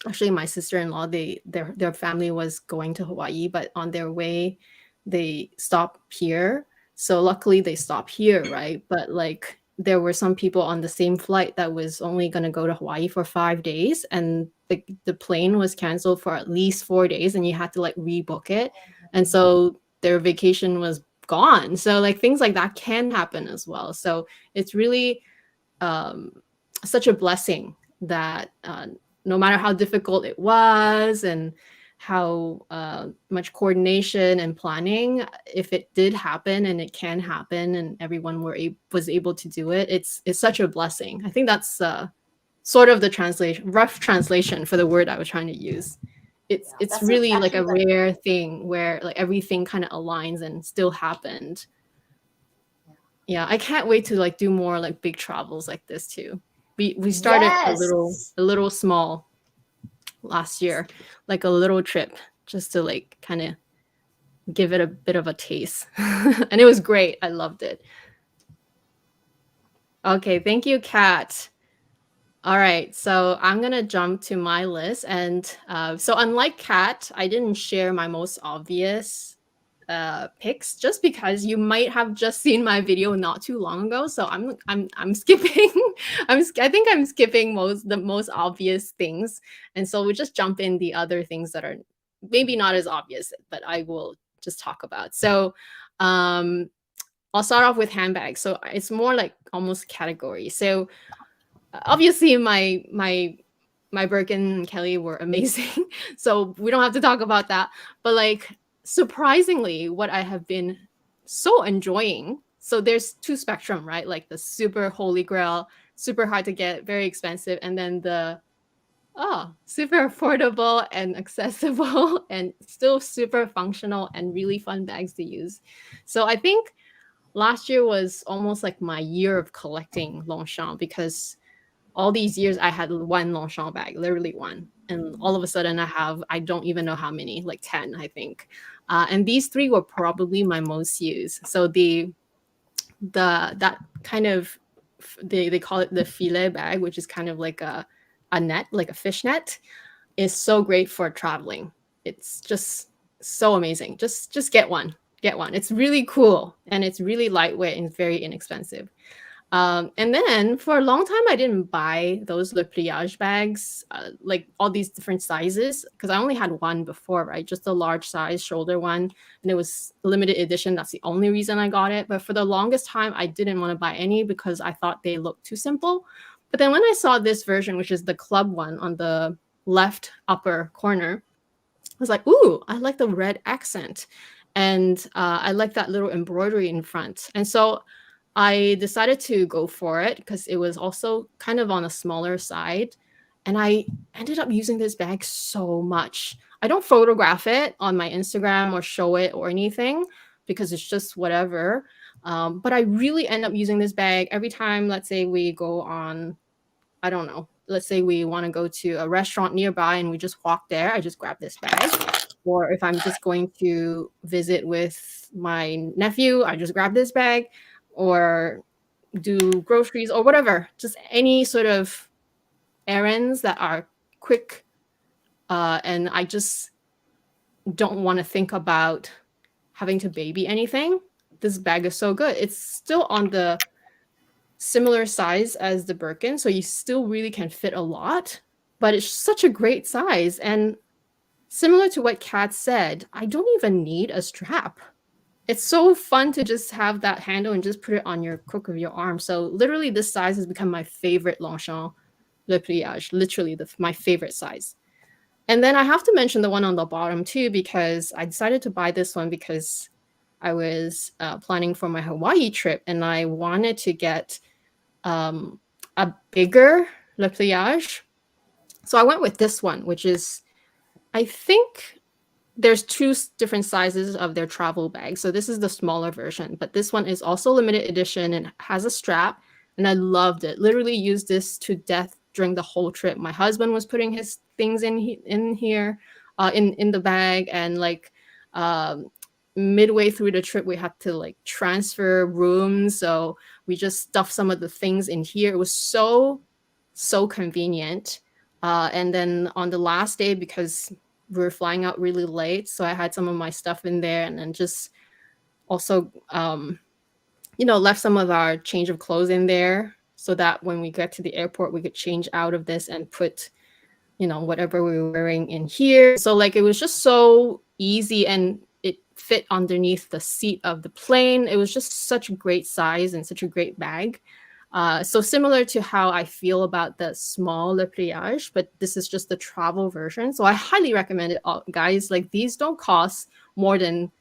actually my sister-in-law, their family was going to Hawaii, but on their way they stopped here. So luckily they stopped here, right? But like there were some people on the same flight that was only going to go to Hawaii for 5 days, and the plane was canceled for at least 4 days, and you had to like rebook it. And so their vacation was gone. So like things like that can happen as well. So it's really such a blessing that no matter how difficult it was and how much coordination and planning, if it did happen, and it can happen, and everyone was able to do it, it's such a blessing. I think that's sort of the rough translation for the word I was trying to use. It's really like a rare thing where like everything kind of aligns and still happened. Yeah, I can't wait to like do more like big travels like this too. We started a little small last year, like a little trip, just to like kind of give it a bit of a taste. And it was great. I loved it. Okay, thank you, Kat. All right, so I'm gonna jump to my list. And so unlike Kat, I didn't share my most obvious picks, just because you might have just seen my video not too long ago. So I'm skipping. I think I'm skipping the most obvious things, and so we just jump in the other things that are maybe not as obvious, but I will just talk about. So I'll start off with handbags. So it's more like almost category. So obviously my Birkin and Kelly were amazing. So we don't have to talk about that. But like surprisingly, what I have been so enjoying. So there's two spectrum, right? Like the super holy grail, super hard to get, very expensive, and then the super affordable and accessible and still super functional and really fun bags to use. So I think last year was almost like my year of collecting Longchamp, because all these years I had one Longchamp bag, literally one. And all of a sudden I don't even know how many, like 10, I think. And these three were probably my most used. So that kind of, they call it the filet bag, which is kind of like a net, like a fish net, is so great for traveling. It's just so amazing. Just get one. Get one. It's really cool, and it's really lightweight and very inexpensive. And then for a long time, I didn't buy those Le Pliage bags, like all these different sizes, because I only had one before, right? Just a large size shoulder one. And it was limited edition. That's the only reason I got it. But for the longest time, I didn't want to buy any because I thought they looked too simple. But then when I saw this version, which is the club one on the left upper corner, I was like, ooh, I like the red accent. And I like that little embroidery in front. And so I decided to go for it because it was also kind of on a smaller side. And I ended up using this bag so much. I don't photograph it on my Instagram or show it or anything because it's just whatever. But I really end up using this bag every time, let's say we go on, I don't know, let's say we want to go to a restaurant nearby and we just walk there. I just grab this bag. Or if I'm just going to visit with my nephew, I just grab this bag. Or do groceries or whatever, just any sort of errands that are quick. And I just don't want to think about having to baby anything. This bag is so good. It's still on the similar size as the Birkin, so you still really can fit a lot, but it's such a great size. And similar to what Kat said, I don't even need a strap. It's so fun to just have that handle and just put it on your crook of your arm. So literally this size has become my favorite Longchamp Le Pliage, literally my favorite size. And then I have to mention the one on the bottom too, because I decided to buy this one because I was planning for my Hawaii trip and I wanted to get a bigger Le Pliage. So I went with this one, which is I think there's two different sizes of their travel bag. So this is the smaller version, but this one is also limited edition and has a strap. And I loved it. Literally used this to death during the whole trip. My husband was putting his things in here, in the bag, and like midway through the trip, we had to like transfer rooms, so we just stuffed some of the things in here. It was so convenient. And then on the last day, because we were flying out really late, so I had some of my stuff in there, and then just also left some of our change of clothes in there so that when we get to the airport we could change out of this and put whatever we were wearing in here. So like it was just so easy, and it fit underneath the seat of the plane. It was just such a great size and such a great bag. So similar to how I feel about the small Le Pliage, but this is just the travel version. So I highly recommend it, guys. Like these don't cost more than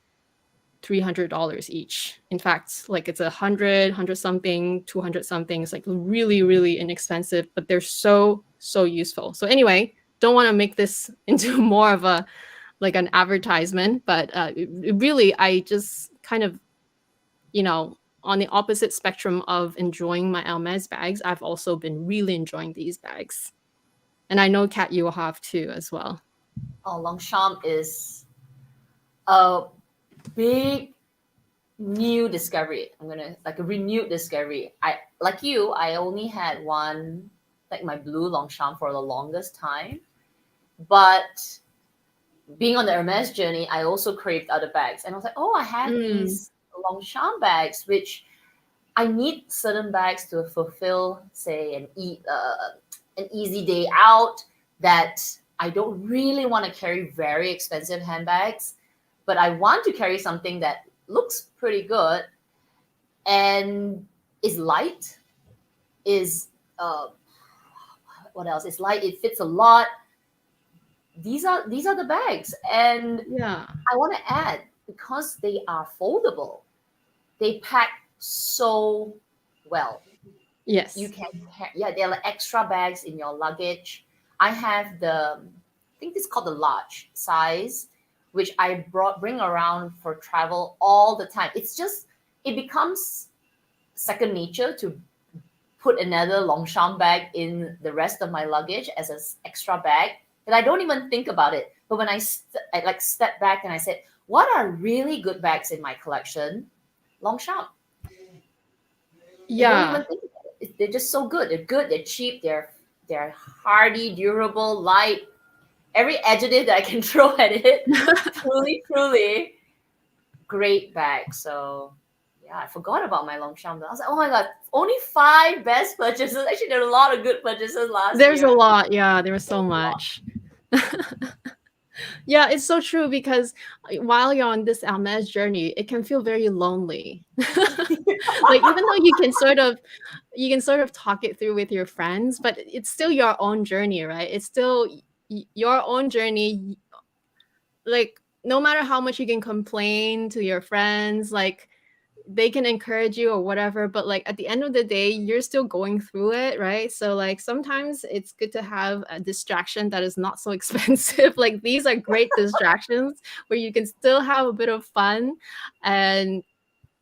$300 each. In fact, like it's 100 something, 200 something. It's like really, really inexpensive, but they're so useful. So anyway, don't want to make this into more of a like an advertisement, but really, I just kind of, on the opposite spectrum of enjoying my Hermès bags, I've also been really enjoying these bags. And I know, Kat, you will have too as well. Oh, Longchamp is a big new discovery. I'm gonna like a renewed discovery. I like you, I only had one, like my blue Longchamp for the longest time. But being on the Hermès journey, I also craved other bags. And I was like, oh, I have these Longchamp bags, which I need certain bags to fulfill, say, an easy day out, that I don't really want to carry very expensive handbags, but I want to carry something that looks pretty good and is light, is what else? It's light, it fits a lot. These are the bags. And Yeah. I want to add, because they are foldable, they pack so well. Yes. You can, they're like extra bags in your luggage. I have I think this is called the large size, which I bring around for travel all the time. It becomes second nature to put another Longchamp bag in the rest of my luggage as an extra bag, that I don't even think about it. But when I like step back and I said, what are really good bags in my collection? Longchamp. Yeah. I don't even think about it. They're just so good. They're good. They're cheap. They're hardy, durable, light. Every adjective that I can throw at it. truly great bag. So yeah, I forgot about my Longchamp. I was like, oh my god, only 5 best purchases. Actually, there are a lot of good purchases last year. There's a lot. Yeah, there was so much. Yeah, it's so true, because while you're on this Hermès journey, it can feel very lonely. Like even though you can sort of talk it through with your friends, but it's still your own journey, right? It's still your own journey. Like no matter how much you can complain to your friends, like they can encourage you or whatever, but like at the end of the day, you're still going through it, right? So like sometimes it's good to have a distraction that is not so expensive. Like these are great distractions where you can still have a bit of fun, and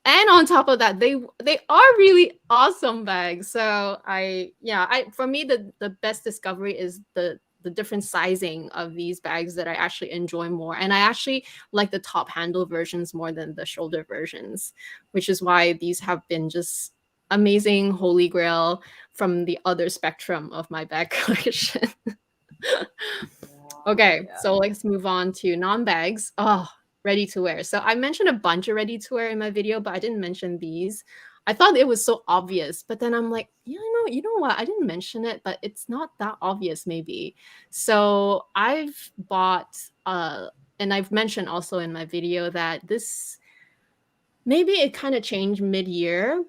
on top of that, they are really awesome bags. So for me, the best discovery is the different sizing of these bags that I actually enjoy more. And I actually like the top handle versions more than the shoulder versions, which is why these have been just amazing holy grail from the other spectrum of my bag collection. Okay, so let's move on to non-bags. Oh, ready to wear. So I mentioned a bunch of ready to wear in my video, but I didn't mention these. I thought it was so obvious, but then I'm like, you know what? I didn't mention it, but it's not that obvious maybe. So I've bought, and I've mentioned also in my video that this, maybe it kind of changed mid-year.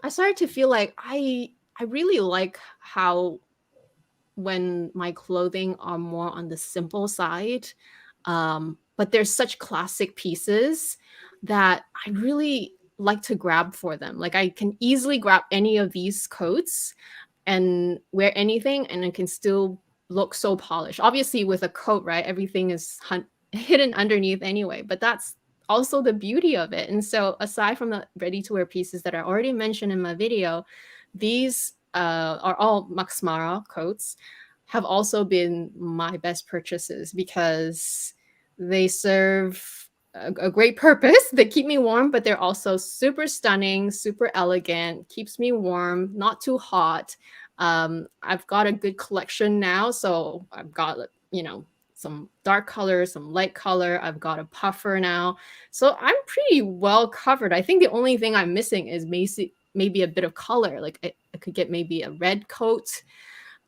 I started to feel like I really like how when my clothing are more on the simple side, but there's such classic pieces that I really like to grab for them. Like I can easily grab any of these coats and wear anything, and it can still look so polished. Obviously, with a coat, right, everything is hidden underneath anyway, but that's also the beauty of it. And so aside from the ready-to-wear pieces that I already mentioned in my video, these are all Maxmara coats, have also been my best purchases because they serve a great purpose. They keep me warm, but they're also super stunning, super elegant, keeps me warm, not too hot. I've got a good collection now, so I've got, you know, some dark color, some light color. I've got a puffer now, so I'm pretty well covered. I think the only thing I'm missing is maybe a bit of color. Like I could get maybe a red coat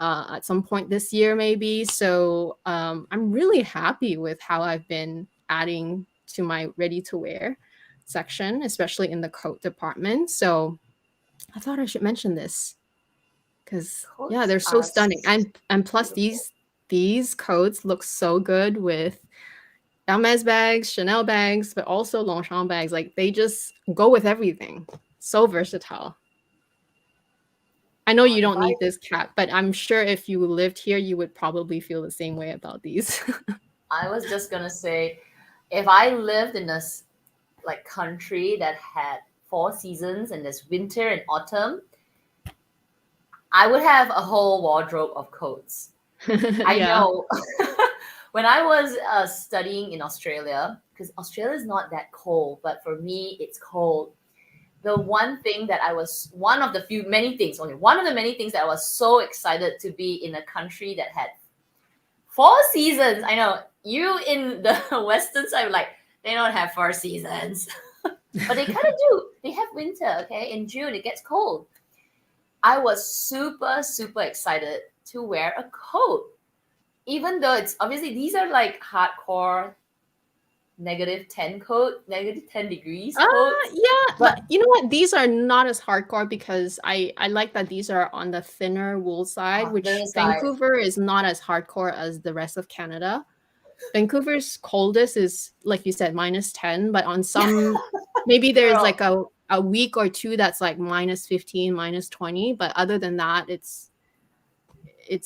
at some point this year, maybe. So I'm really happy with how I've been adding to my ready-to-wear section, especially in the coat department. So I thought I should mention this because yeah, Coats they're so are stunning. And plus beautiful. these coats look so good with Hermès bags, Chanel bags, but also Longchamp bags. Like they just go with everything. So versatile. I know you If don't I need this, Cat, but I'm sure if you lived here, you would probably feel the same way about these. I was just gonna say, if I lived in a like country that had 4 seasons and there's winter and autumn, I would have a whole wardrobe of coats. I Yeah. know. When I was studying in Australia, because Australia is not that cold, but for me, it's cold. The one thing that I was one of the few many things, only one of the many things that I was so excited to be in a country that had 4 seasons. I know you in the western side, like they don't have 4 seasons, but they kind of do. They have winter. Okay, in June it gets cold. I was super super excited to wear a coat, even though it's obviously these are like hardcore -10 coat, -10 degrees coats, Yeah, but but you know what? These are not as hardcore because I like that these are on the thinner wool side, the which side. Vancouver is not as hardcore as the rest of Canada. Vancouver's coldest is, like you said, -10, but on some, maybe there's Girl, like a week or two that's like -15, -20, but other than that, it's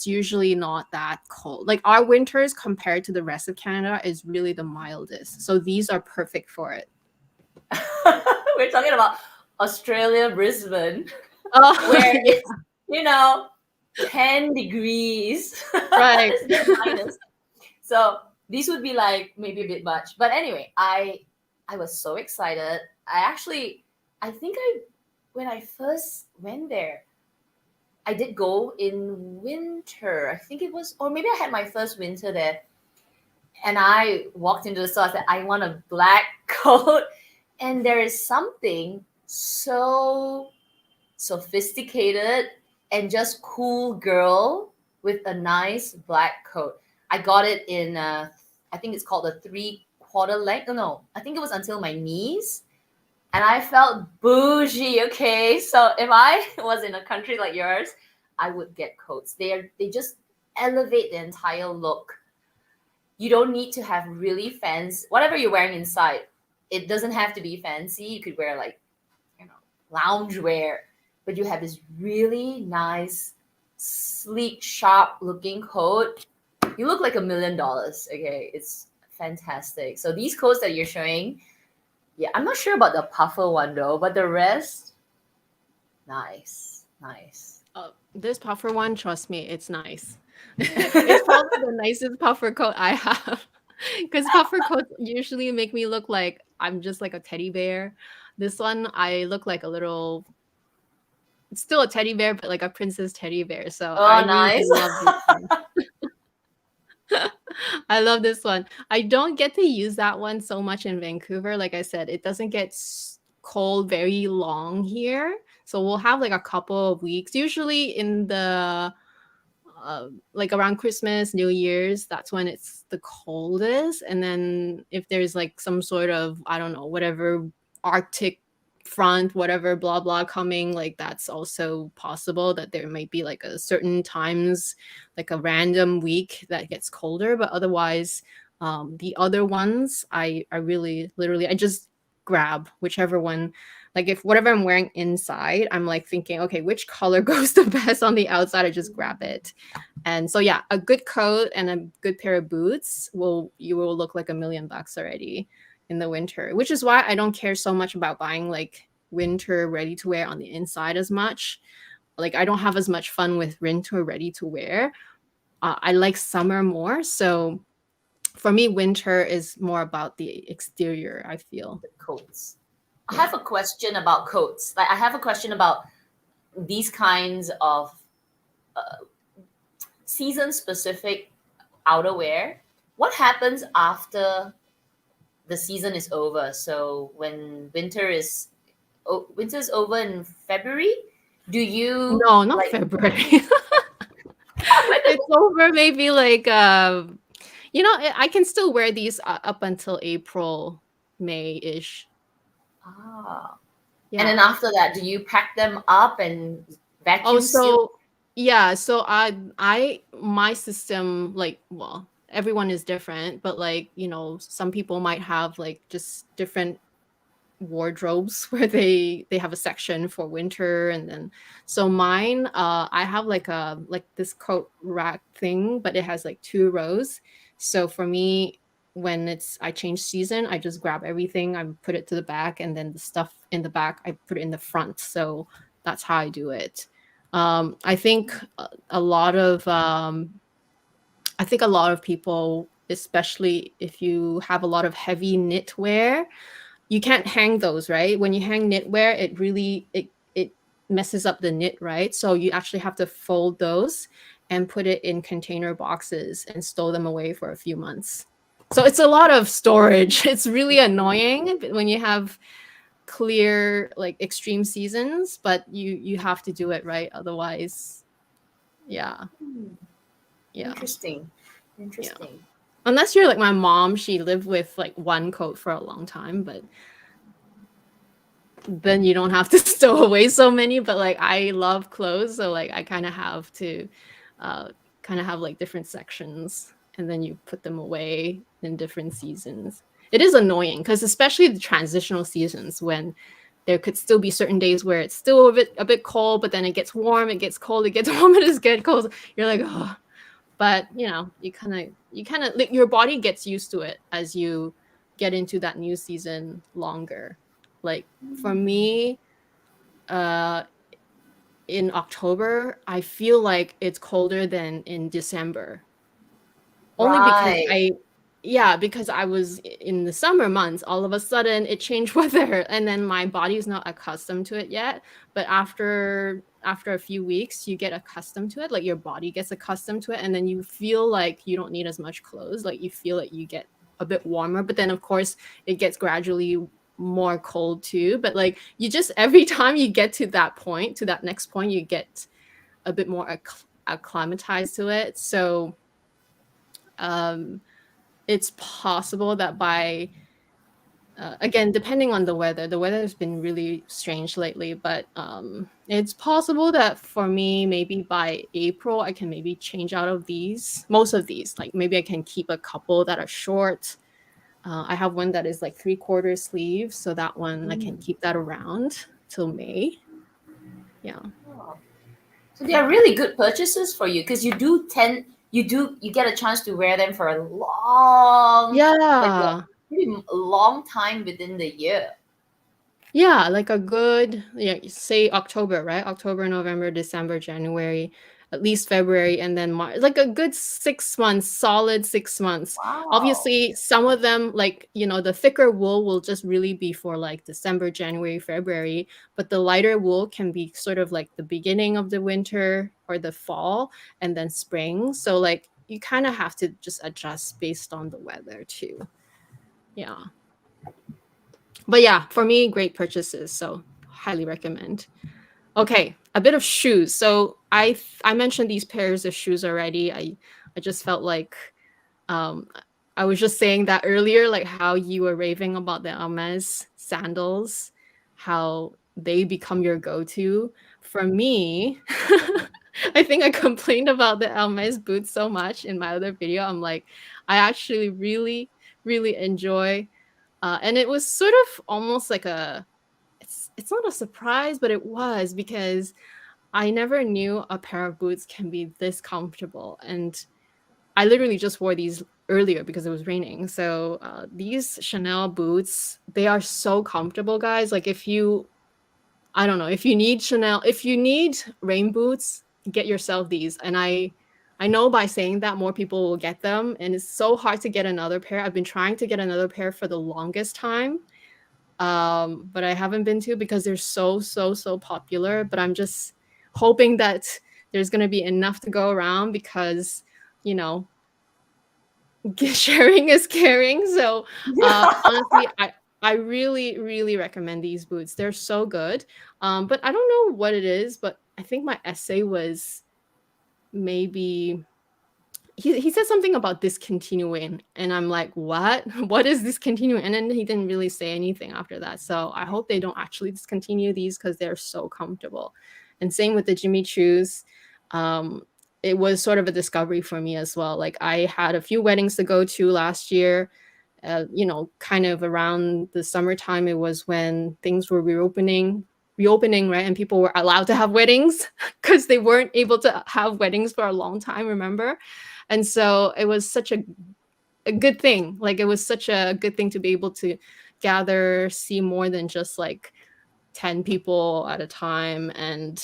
usually not that cold. Like our winters compared to the rest of Canada is really the mildest. So these are perfect for it. we're talking about Australia, Brisbane, Oh, where yeah, it's, you know, 10 degrees. right. It's not minus. So these would be like maybe a bit much. But anyway, I was so excited. I think when I first went there, I did go in winter. I think it was, or maybe I had my first winter there. And I walked into the store. I said, I want a black coat. And there is something so sophisticated and just cool girl with a nice black coat. I got it in, I think it's called a 3/4 length. No, I think it was until my knees. And I felt bougie. Okay, so if I was in a country like yours, I would get coats. They just elevate the entire look. You don't need to have really fancy whatever you're wearing inside. It doesn't have to be fancy. You could wear like, you know, lounge wear, but you have this really nice, sleek, sharp looking coat. You look like $1 million. Okay, it's fantastic. So these coats that you're showing, yeah, I'm not sure about the puffer one though, but the rest, nice, nice. This puffer one, trust me, it's nice. It's probably the nicest puffer coat I have. Because puffer coats usually make me look like I'm just like a teddy bear. This one, I look like a little, it's still a teddy bear, but like a princess teddy bear. So I Oh, really nice. love this one. I love this one. I don't get to use that one so much in Vancouver. Like I said, it doesn't get cold very long here. So we'll have like a couple of weeks, usually in the like around Christmas, New Year's, that's when it's the coldest. And then if there's like some sort of, I don't know, whatever Arctic front, whatever, blah, blah coming, like that's also possible that there might be like a certain times, like a random week that gets colder. But otherwise, the other ones, I really literally, I just grab whichever one Like if whatever I'm wearing inside, I'm like thinking, okay, which color goes the best on the outside? I just grab it. And so yeah, a good coat and a good pair of boots you will look like $1,000,000 already in the winter, which is why I don't care so much about buying like winter ready to wear on the inside as much. Like I don't have as much fun with winter ready to wear. I like summer more. So for me, winter is more about the exterior, I feel. The coats. I have a question about coats. Like I have a question about these kinds of season specific outerwear. What happens after the season is over? So when winter's over in February, do you No, not like February. It's over maybe like I can still wear these up until April, May-ish. ah. And then Yeah. after that, do you pack them up and Oh, vacuum seal? so yeah, so my system, like, well, everyone is different, but like, some people might have like just different wardrobes where they have a section for winter. And then so mine, I have like this coat rack thing, but it has like 2 rows. So for me, when I change season, I just grab everything, I put it to the back, and then the stuff in the back I put it in the front. So that's how I do it. I think a lot of people, especially if you have a lot of heavy knitwear, you can't hang those, right? When you hang knitwear, it messes up the knit, right? So you actually have to fold those and put it in container boxes and stow them away for a few months. So it's a lot of storage. It's really annoying when you have clear like extreme seasons, but you have to do it, right? Otherwise, yeah. Hmm, Yeah. interesting. Yeah. Interesting. Unless you're like my mom, she lived with like one coat for a long time, but then you don't have to stow away so many. But like I love clothes, so like I kind of have to kind of have like different sections, and then you put them away in different seasons. It is annoying because especially the transitional seasons, when there could still be certain days where it's still a bit cold, but then it gets warm, it gets cold, it gets warm, it gets cold. You're like, oh, but you kind of like, your body gets used to it as you get into that new season longer. Like for me, uh in October, I feel like it's colder than in December. Only because Right. because I was in the summer months, all of a sudden it changed weather, and then my body's not accustomed to it yet. But after a few weeks, you get accustomed to it, like your body gets accustomed to it, and then you feel like you don't need as much clothes, like you feel like you get a bit warmer. But then of course it gets gradually more cold too. But like you just every time you get to that next point, you get a bit more acclimatized to it. So um it's possible that by again, depending on the weather has been really strange lately, but it's possible that for me, maybe by April, I can maybe change out of most of these. Like maybe I can keep a couple that are short. I have one that is like 3/4 sleeve, so that one I can Mm. keep that around till May. Yeah. Oh. So they are really good purchases for you because you get a chance to wear them for a like a Yeah. pretty long time within the year. Yeah, like a good, say October, right? October, November, December, January, at least February, and then March. Like a good 6 months, solid 6 months. Wow. Obviously, some of them, like, the thicker wool will just really be for like December, January, February, but the lighter wool can be sort of like the beginning of the winter or the fall and then spring. So, like, you kind of have to just adjust based on the weather too. Yeah. But yeah, for me, great purchases. So highly recommend. Okay, a bit of shoes. So I mentioned these pairs of shoes already. I just felt like um I was just saying that earlier, like how you were raving about the Hermès sandals, how they become your go-to. For me, I think I complained about the Hermès boots so much in my other video. I'm like, I actually really, really enjoy and it was sort of almost like it's not a surprise, but it was because I never knew a pair of boots can be this comfortable. And I literally just wore these earlier because it was raining. So these Chanel boots, they are so comfortable, guys. Like if you, I don't know, if you need Chanel, if you need rain boots, get yourself these. And I know by saying that more people will get them, and it's so hard to get another pair. I've been trying to get another pair for the longest time, but I haven't been to because they're so popular. But I'm just hoping that there's going to be enough to go around because, you know, sharing is caring. So honestly, I really recommend these boots. They're so good. But I don't know what it is, but I think my essay was maybe he said something about discontinuing, and I'm like, what? What is discontinuing? And then he didn't really say anything after that. So I hope they don't actually discontinue these because they're so comfortable. And same with the Jimmy Choos. Um, it was sort of a discovery for me as well. Like I had a few weddings to go to last year. You know, kind of around the summertime, it was when things were reopening, right? And people were allowed to have weddings because they weren't able to have weddings for a long time, remember? And so it was such a good thing. Like it was such a good thing to be able to gather, see more than just like 10 people at a time. And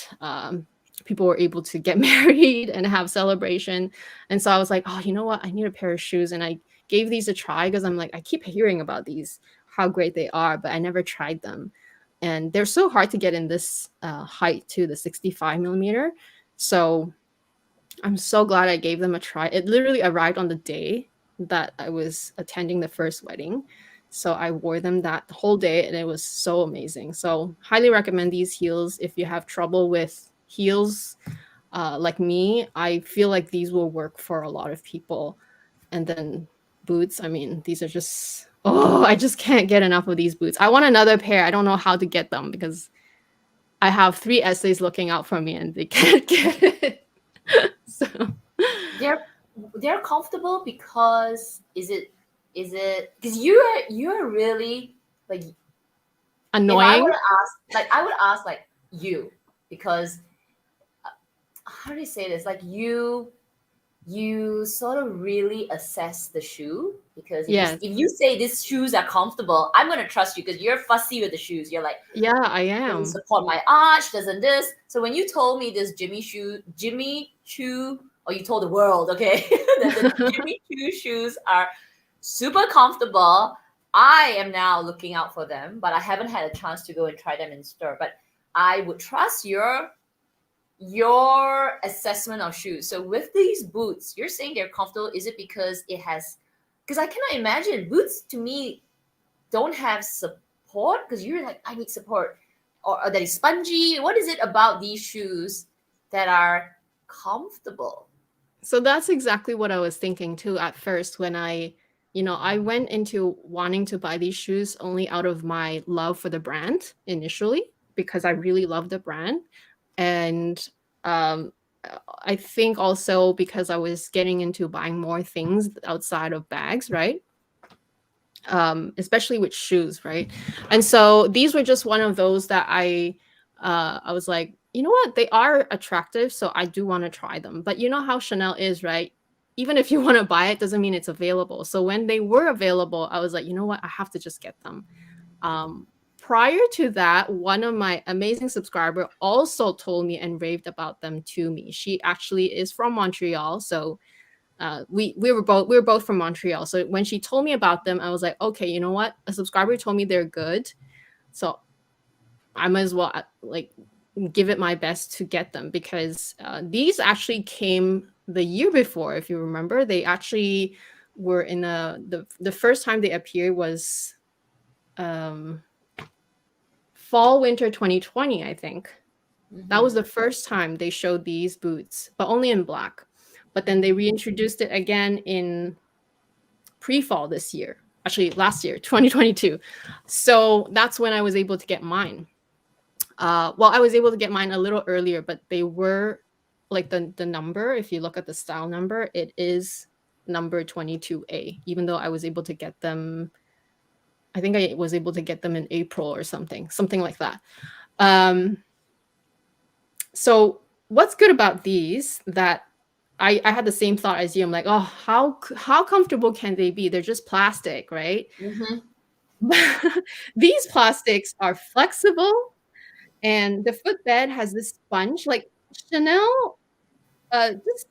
people were able to get married and have celebration. And so I was like, oh, you know what? I need a pair of shoes. And I gave these a try because I'm like, I keep hearing about these, how great they are, but I never tried them. And they're so hard to get in this height too, the 65 millimeter. So I'm so glad I gave them a try. It literally arrived on the day that I was attending the first wedding. So I wore them that whole day and it was so amazing. So highly recommend these heels if you have trouble with heels like me. I feel like these will work for a lot of people. And then boots, I mean, these are just, oh, I just can't get enough of these boots. I want another pair. I don't know how to get them because I have 3 essays looking out for me and they can't get it. So they're comfortable because is it because you're really like, if I annoying. were to ask, like I would ask like you, because how do you say this, like you sort of really assess the shoe, because Yes. if you say these shoes are comfortable, I'm going to trust you because you're fussy with the shoes. You're like, Yeah, I doesn't am. support my arch, doesn't this. So when you told me this Jimmy Choo, or you told the world, okay, that the Jimmy Choo shoes are super comfortable, I am now looking out for them, but I haven't had a chance to go and try them in store. But I would trust your assessment of shoes. So with these boots, you're saying they're comfortable. Is it because it has? Because I cannot imagine boots to me don't have support. Because you're like, I need support, or that is spongy. What is it about these shoes that are comfortable? So that's exactly what I was thinking too at first when I went into wanting to buy these shoes only out of my love for the brand initially because I really love the brand. And um, I think also because I was getting into buying more things outside of bags, right? Especially with shoes, right? And so these were just one of those that I was like, you know what? They are attractive, so I do want to try them. But you know how Chanel is, right? Even if you want to buy it, doesn't mean it's available. So when they were available, I was like, you know what? I have to just get them. Um, Prior to that, one of my amazing subscriber also told me and raved about them to me. She actually is from Montreal, so we were both from Montreal. So when she told me about them, I was like, okay, you know what? A subscriber told me they're good, so I might as well like give it my best to get them because these actually came the year before. If you remember, they actually were in the first time they appeared was um, fall winter 2020, I think. That was Mm-hmm. the first time they showed these boots, but only in black. But then they reintroduced it again in pre-fall this year, actually last year, 2022. So that's when I was able to get mine. Well, I was able to get mine a little earlier, but they were like the number, if you look at the style number, it is number 22A, even though I was able to get them, I think I was able to get them in April or something like that. So what's good about these that I had the same thought as you. I'm like, oh, how comfortable can they be? They're just plastic, right? Mm-hmm. These plastics are flexible, and the footbed has this sponge, like Chanel. Just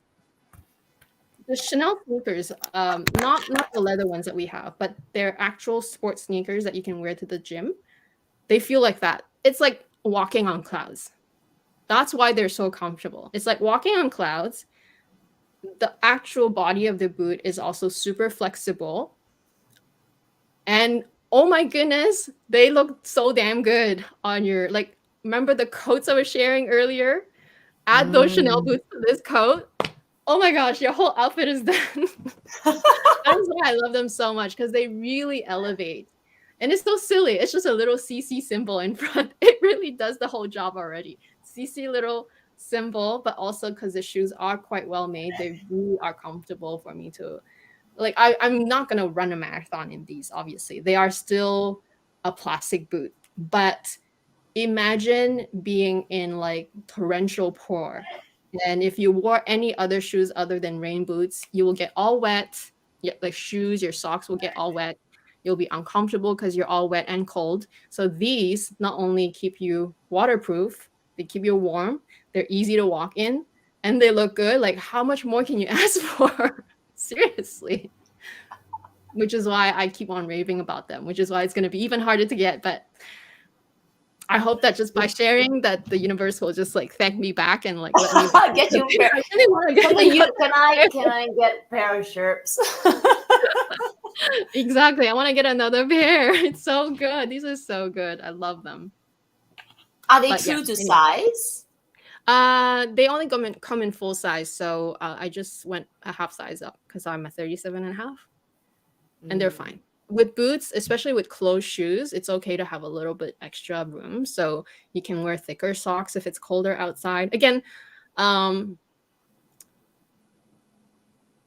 the Chanel sneakers, not the leather ones that we have, but they're actual sports sneakers that you can wear to the gym. They feel like that. It's like walking on clouds. That's why they're so comfortable. It's like walking on clouds. The actual body of the boot is also super flexible. And oh my goodness, they look so damn good on your, like, remember the coats I was sharing earlier? Add those Chanel Mm. boots to this coat. Oh my gosh, your whole outfit is done. That is why I love them so much, because they really elevate. And it's so silly. It's just a little CC symbol in front. It really does the whole job already. CC little symbol, but also because the shoes are quite well made, they really are comfortable for me to, like, I'm not gonna run a marathon in these, obviously. They are still a plastic boot. But imagine being in like torrential pour. And if you wore any other shoes other than rain boots, you will get all wet. Like shoes, your socks will get all wet. You'll be uncomfortable because you're all wet and cold. So these not only keep you waterproof, they keep you warm, they're easy to walk in, and they look good. Like, how much more can you ask for? Seriously. Which is why I keep on raving about them, which is why it's going to be even harder to get. But I hope that just by sharing that, the universe will just like thank me back and like let me buy Get you a pair. I really want to get Can I get a pair of shirts? Exactly. I want to get another pair. It's so good. These are so good. I love them. Are they But yeah, true to anyway. size? They only come in full size, so I just went a half size up because I'm a 37 and a half, and they're fine. With boots, especially with closed shoes, it's okay to have a little bit extra room, so you can wear thicker socks if it's colder outside. Again,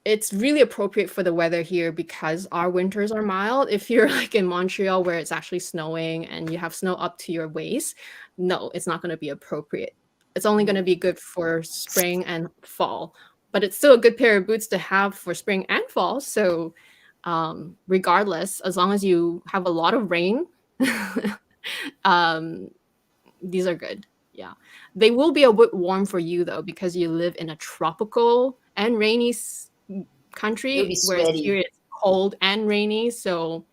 it's really appropriate for the weather here because our winters are mild. If you're like in Montreal where it's actually snowing and you have snow up to your waist, no, it's not going to be appropriate. It's only going to be good for spring and fall, but it's still a good pair of boots to have for spring and fall. So regardless, as long as you have a lot of rain, these are good. Yeah. They will be a bit warm for you though, because you live in a tropical and rainy country, You'll be whereas sweaty. here it's cold and rainy. So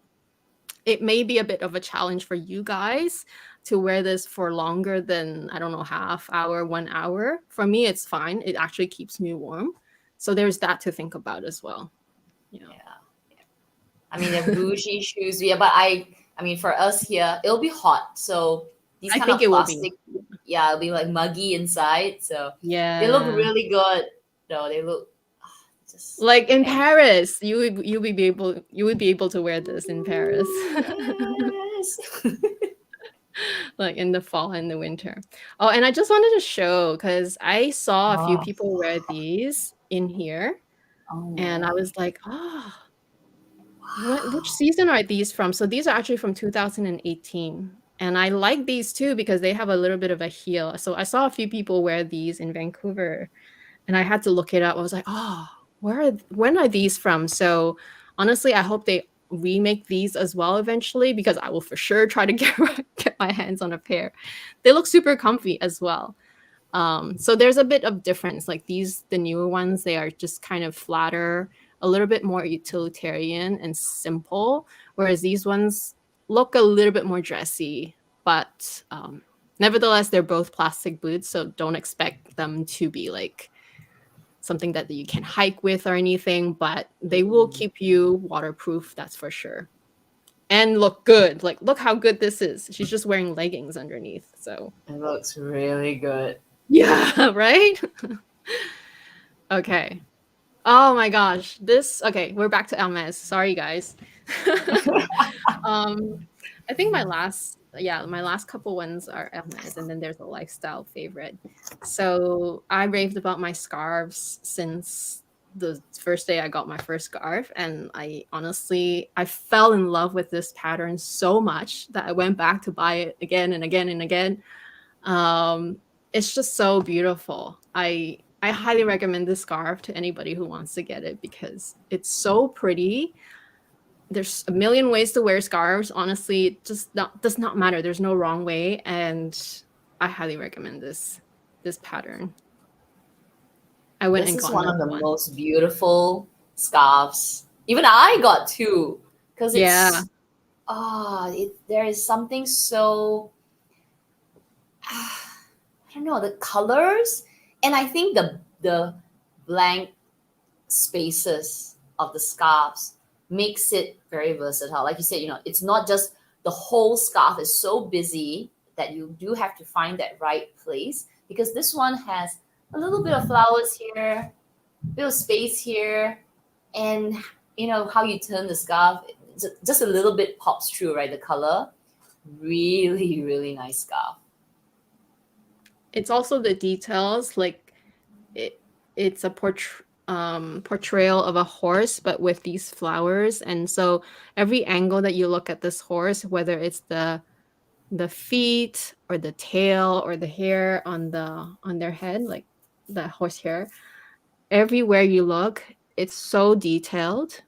it may be a bit of a challenge for you guys to wear this for longer than, I don't know, half hour, 1 hour. For me, it's fine. It actually keeps me warm. So there's that to think about as well. Yeah. I mean, they're bougie shoes. Yeah, but I mean, for us here, it'll be hot. So these I kind think of it will be. plastic, yeah, it'll be like muggy inside. So they look Yeah. really good. No, they look just Like in okay. Paris, you would be able to wear this in Paris. Yes. Like in the fall and the winter. Oh, and I just wanted to show because I saw a few Oh, people wear these in here, and I oh, was like, oh, which wow. season are these from? So these are actually from 2018. And I like these too because they have a little bit of a heel. So I saw a few people wear these in Vancouver, and I had to look it up. I was like, oh, when are these from? So honestly, I hope they remake these as well eventually, because I will for sure try to get my hands on a pair. They look super comfy as well. So there's a bit of difference. Like these, the newer ones, they are just kind of flatter, a little bit more utilitarian and simple, whereas these ones look a little bit more dressy. But nevertheless, they're both plastic boots, so don't expect them to be like something that you can hike with or anything, but they will keep you waterproof, that's for sure. And look good. Like, look how good this is. She's just wearing leggings underneath. So, It looks really good. yeah, right? Okay. Oh my gosh. Okay, we're back to Hermès. Sorry, guys. I think my last couple ones are Hermès, and then there's a lifestyle favorite. So I raved about my scarves since the first day I got my first scarf, and I fell in love with this pattern so much that I went back to buy it again and again and again. It's just so beautiful. I highly recommend this scarf to anybody who wants to get it because it's so pretty. There's a million ways to wear scarves. Honestly, it just does not matter. There's no wrong way, and I highly recommend this pattern. I went This and is got one of another the one. most beautiful scarves. Even I got two because Yeah, there is something so I don't know, the colors, and I think the blank spaces of the scarves makes it very versatile. Like you said, it's not just the whole scarf is so busy that you do have to find that right place, because this one has a little bit of flowers here, a bit of space here, and how you turn the scarf, just a little bit pops through, right? The color, really, really nice scarf. it's also the details. Like it's a portrayal of a horse, but with these flowers. And so every angle that you look at this horse, whether it's the feet or the tail or the hair on their head, like the horse hair, everywhere you look, it's so detailed,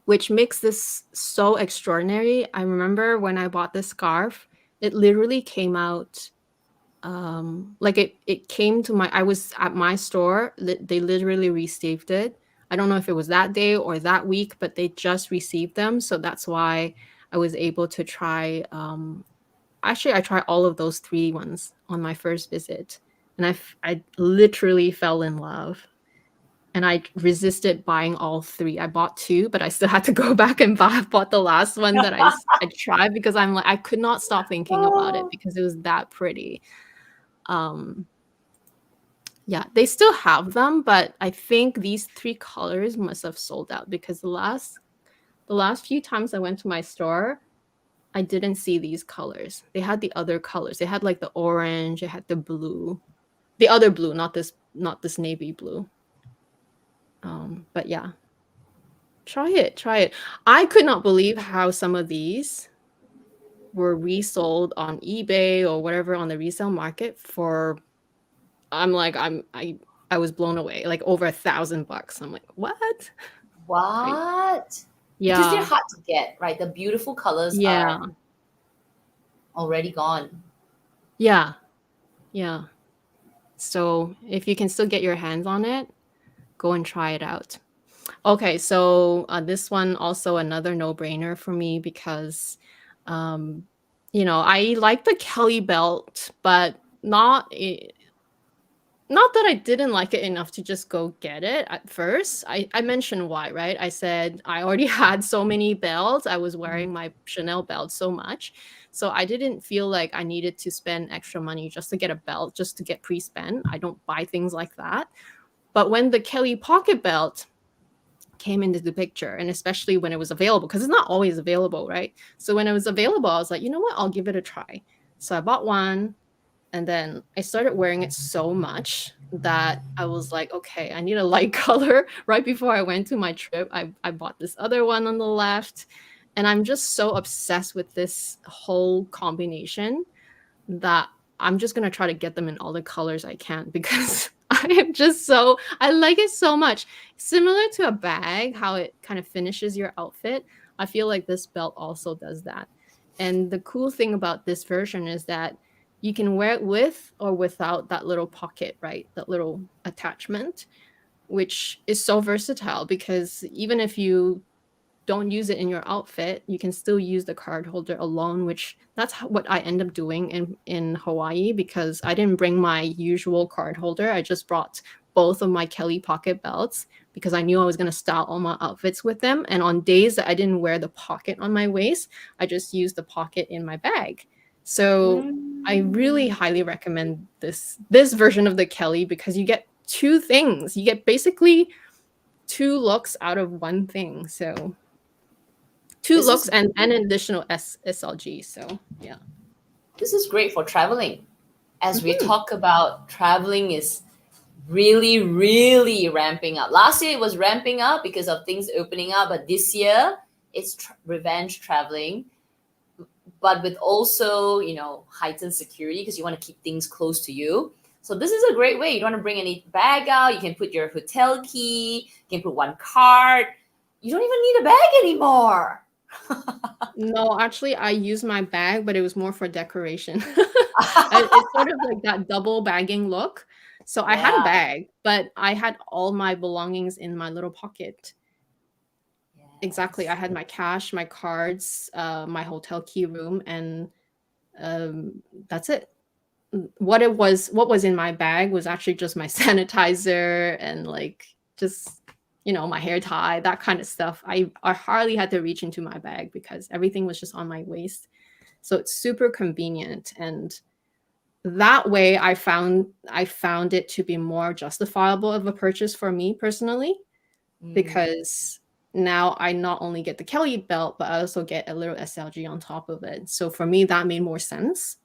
which makes this so extraordinary. I remember when I bought this scarf, it literally came out like it came to I was at my store, they literally received it. I don't know if it was that day or that week, but they just received them, so that's why I was able to try actually I tried all of those three ones on my first visit, and I literally fell in love, and I resisted buying all three. I bought two, but I still had to go back and bought the last one that I tried, because I'm like, I could not stop thinking about it because it was that pretty. um yeah, they still have them, but I think these three colors must have sold out, because the last few times I went to my store, I didn't see these colors. They had the other colors. They had like the orange, they had the blue. The other blue, not this navy blue. But yeah. Try it, try it. I could not believe how some of these were resold on eBay or whatever on the resale market for I'm like I was blown away, like over $1,000. I'm like, what? Right. What? Because they're Yeah. hard to get, right? The beautiful colors Yeah. are already gone. Yeah. Yeah. So if you can still get your hands on it, go and try it out. Okay, so this one also another no-brainer for me because I like the Kelly belt, but not that I didn't like it enough to just go get it at first. I mentioned why, right? I said I already had so many belts. I was wearing my Chanel belt so much. So I didn't feel like I needed to spend extra money just to get a belt, just to get pre-spent. I don't buy things like that. But when the Kelly pocket belt came into the picture, and especially when it was available, because it's not always available, right? So when it was available, I was like, you know what? I'll give it a try. So I bought one. And then I started wearing it so much that I was like, okay, I need a light color. Right before I went to my trip, I bought this other one on the left. And I'm just so obsessed with this whole combination that I'm just going to try to get them in all the colors I can, because I like it so much. Similar to a bag, how it kind of finishes your outfit. I feel like this belt also does that. And the cool thing about this version is that you can wear it with or without that little pocket, right? That little attachment, which is so versatile, because even if you don't use it in your outfit, you can still use the card holder alone, which that's what I end up doing in Hawaii, because I didn't bring my usual card holder. I just brought both of my Kelly pocket belts because I knew I was going to style all my outfits with them. And on days that I didn't wear the pocket on my waist, I just used the pocket in my bag. So I really Mm. highly recommend this version of the Kelly, because you get two things. You get basically two looks out of one thing. So two This looks is and an additional SLG. So yeah. this is great for traveling. As we Mhm. talk about, traveling is really, really ramping up. Last year it was ramping up because of things opening up, but this year it's revenge traveling, but with also, you know, heightened security because you want to keep things close to you. So this is a great way. You don't want to bring any bag out. You can put your hotel key. You can put one card. You don't even need a bag anymore. No, actually, I used my bag, but it was more for decoration. It's sort of like that double bagging look. So I had a Yeah. bag, but I had all my belongings in my little pocket. Exactly. I had my cash, my cards, my hotel key room, and that's it. What was in my bag was actually just my sanitizer and like just, you know, my hair tie, that kind of stuff. I hardly had to reach into my bag because everything was just on my waist. So it's super convenient, and that way I found it to be more justifiable of a purchase for me personally, because now I not only get the Kelly belt, but I also get a little SLG on top of it. So for me, that made more sense,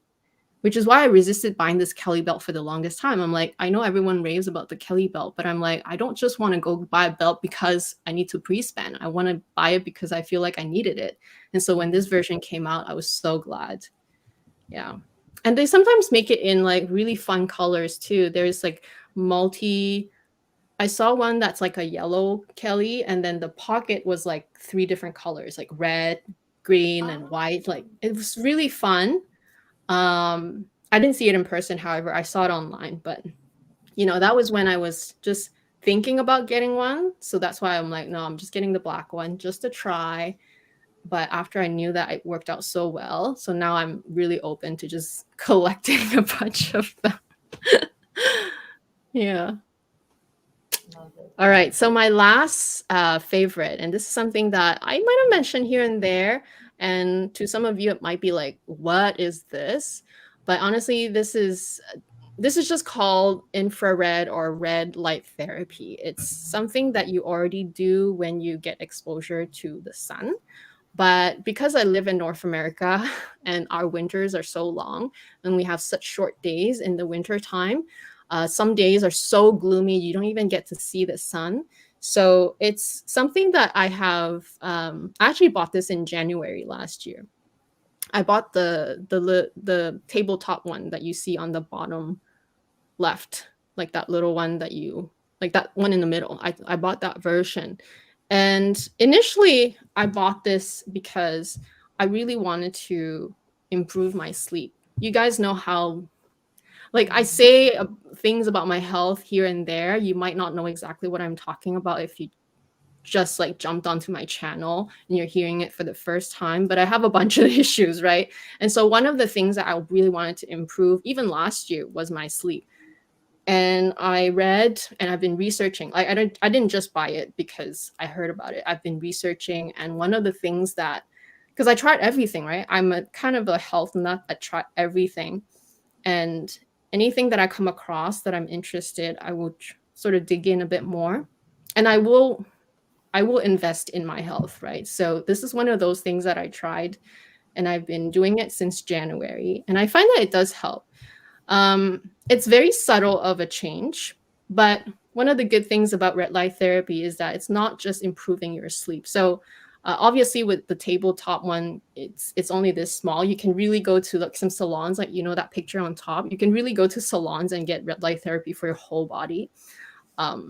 which is why I resisted buying this Kelly belt for the longest time. I'm like, I know everyone raves about the Kelly belt, but I'm like, I don't just want to go buy a belt because I need to pre-spend. I want to buy it because I feel like I needed it. And so when this version came out, I was so glad. Yeah. And they sometimes make it in like really fun colors too. There's like I saw one that's like a yellow Kelly, and then the pocket was like 3 different colors, like red, green, and white. Like it was really fun. I didn't see it in person, however, I saw it online, but you know, that was when I was just thinking about getting one. So that's why I'm like, no, I'm just getting the black one just to try. But after I knew that it worked out so well, so now I'm really open to just collecting a bunch of them. Yeah. All right. So my last favorite, and this is something that I might have mentioned here and there, and to some of you it might be like, what is this? But honestly, this is just called infrared or red light therapy. It's something that you already do when you get exposure to the sun. But because I live in North America and our winters are so long and we have such short days in the winter time, some days are so gloomy, you don't even get to see the sun. So it's something that I have, I actually bought this in January last year. I bought the tabletop one that you see on the bottom left, like that little one that you, like that one in the middle. I bought that version. And initially, I bought this because I really wanted to improve my sleep. You guys know how, like, I say things about my health here and there. You might not know exactly what I'm talking about if you just like jumped onto my channel and you're hearing it for the first time, but I have a bunch of issues, right? And so one of the things that I really wanted to improve even last year was my sleep. And I read and I've been researching. Like I didn't just buy it because I heard about it. I've been researching, and one of the things that, because I tried everything, right? I'm a kind of a health nut. I try everything, and anything that I come across that I'm interested, I will sort of dig in a bit more, and I will invest in my health, right? So this is one of those things that I tried, and I've been doing it since January, and I find that it does help. It's very subtle of a change, but one of the good things about red light therapy is that it's not just improving your sleep. So obviously with the tabletop one, it's only this small. You can really go to like some salons, like, you know, that picture on top. You can really go to salons and get red light therapy for your whole body. I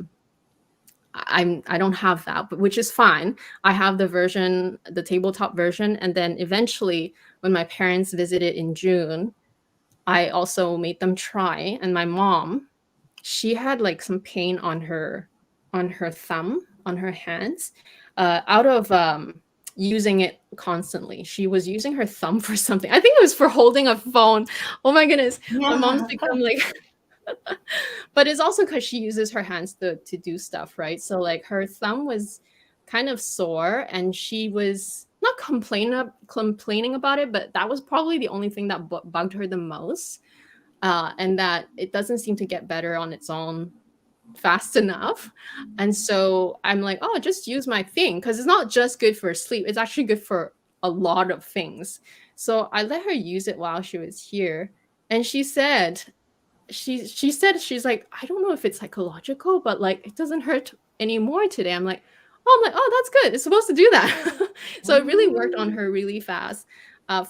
don't have that, but which is fine. I have the tabletop version, and then eventually when my parents visited in June, I also made them try. And my mom, she had like some pain on her thumb, on her hands, out of using it constantly. She was using her thumb for something. I think it was for holding a phone. Oh my goodness. My mom's become like but it's also because she uses her hands to do stuff, right? So like her thumb was kind of sore, and she was not complaining about it, but that was probably the only thing that bugged her the most, and that it doesn't seem to get better on its own fast enough. And so I'm like, oh, just use my thing, because it's not just good for sleep, it's actually good for a lot of things. So I let her use it while she was here, and she said she said, she's like, I don't know if it's psychological, but like it doesn't hurt anymore today. I'm like, oh, that's good. It's supposed to do that. So it really worked on her really fast.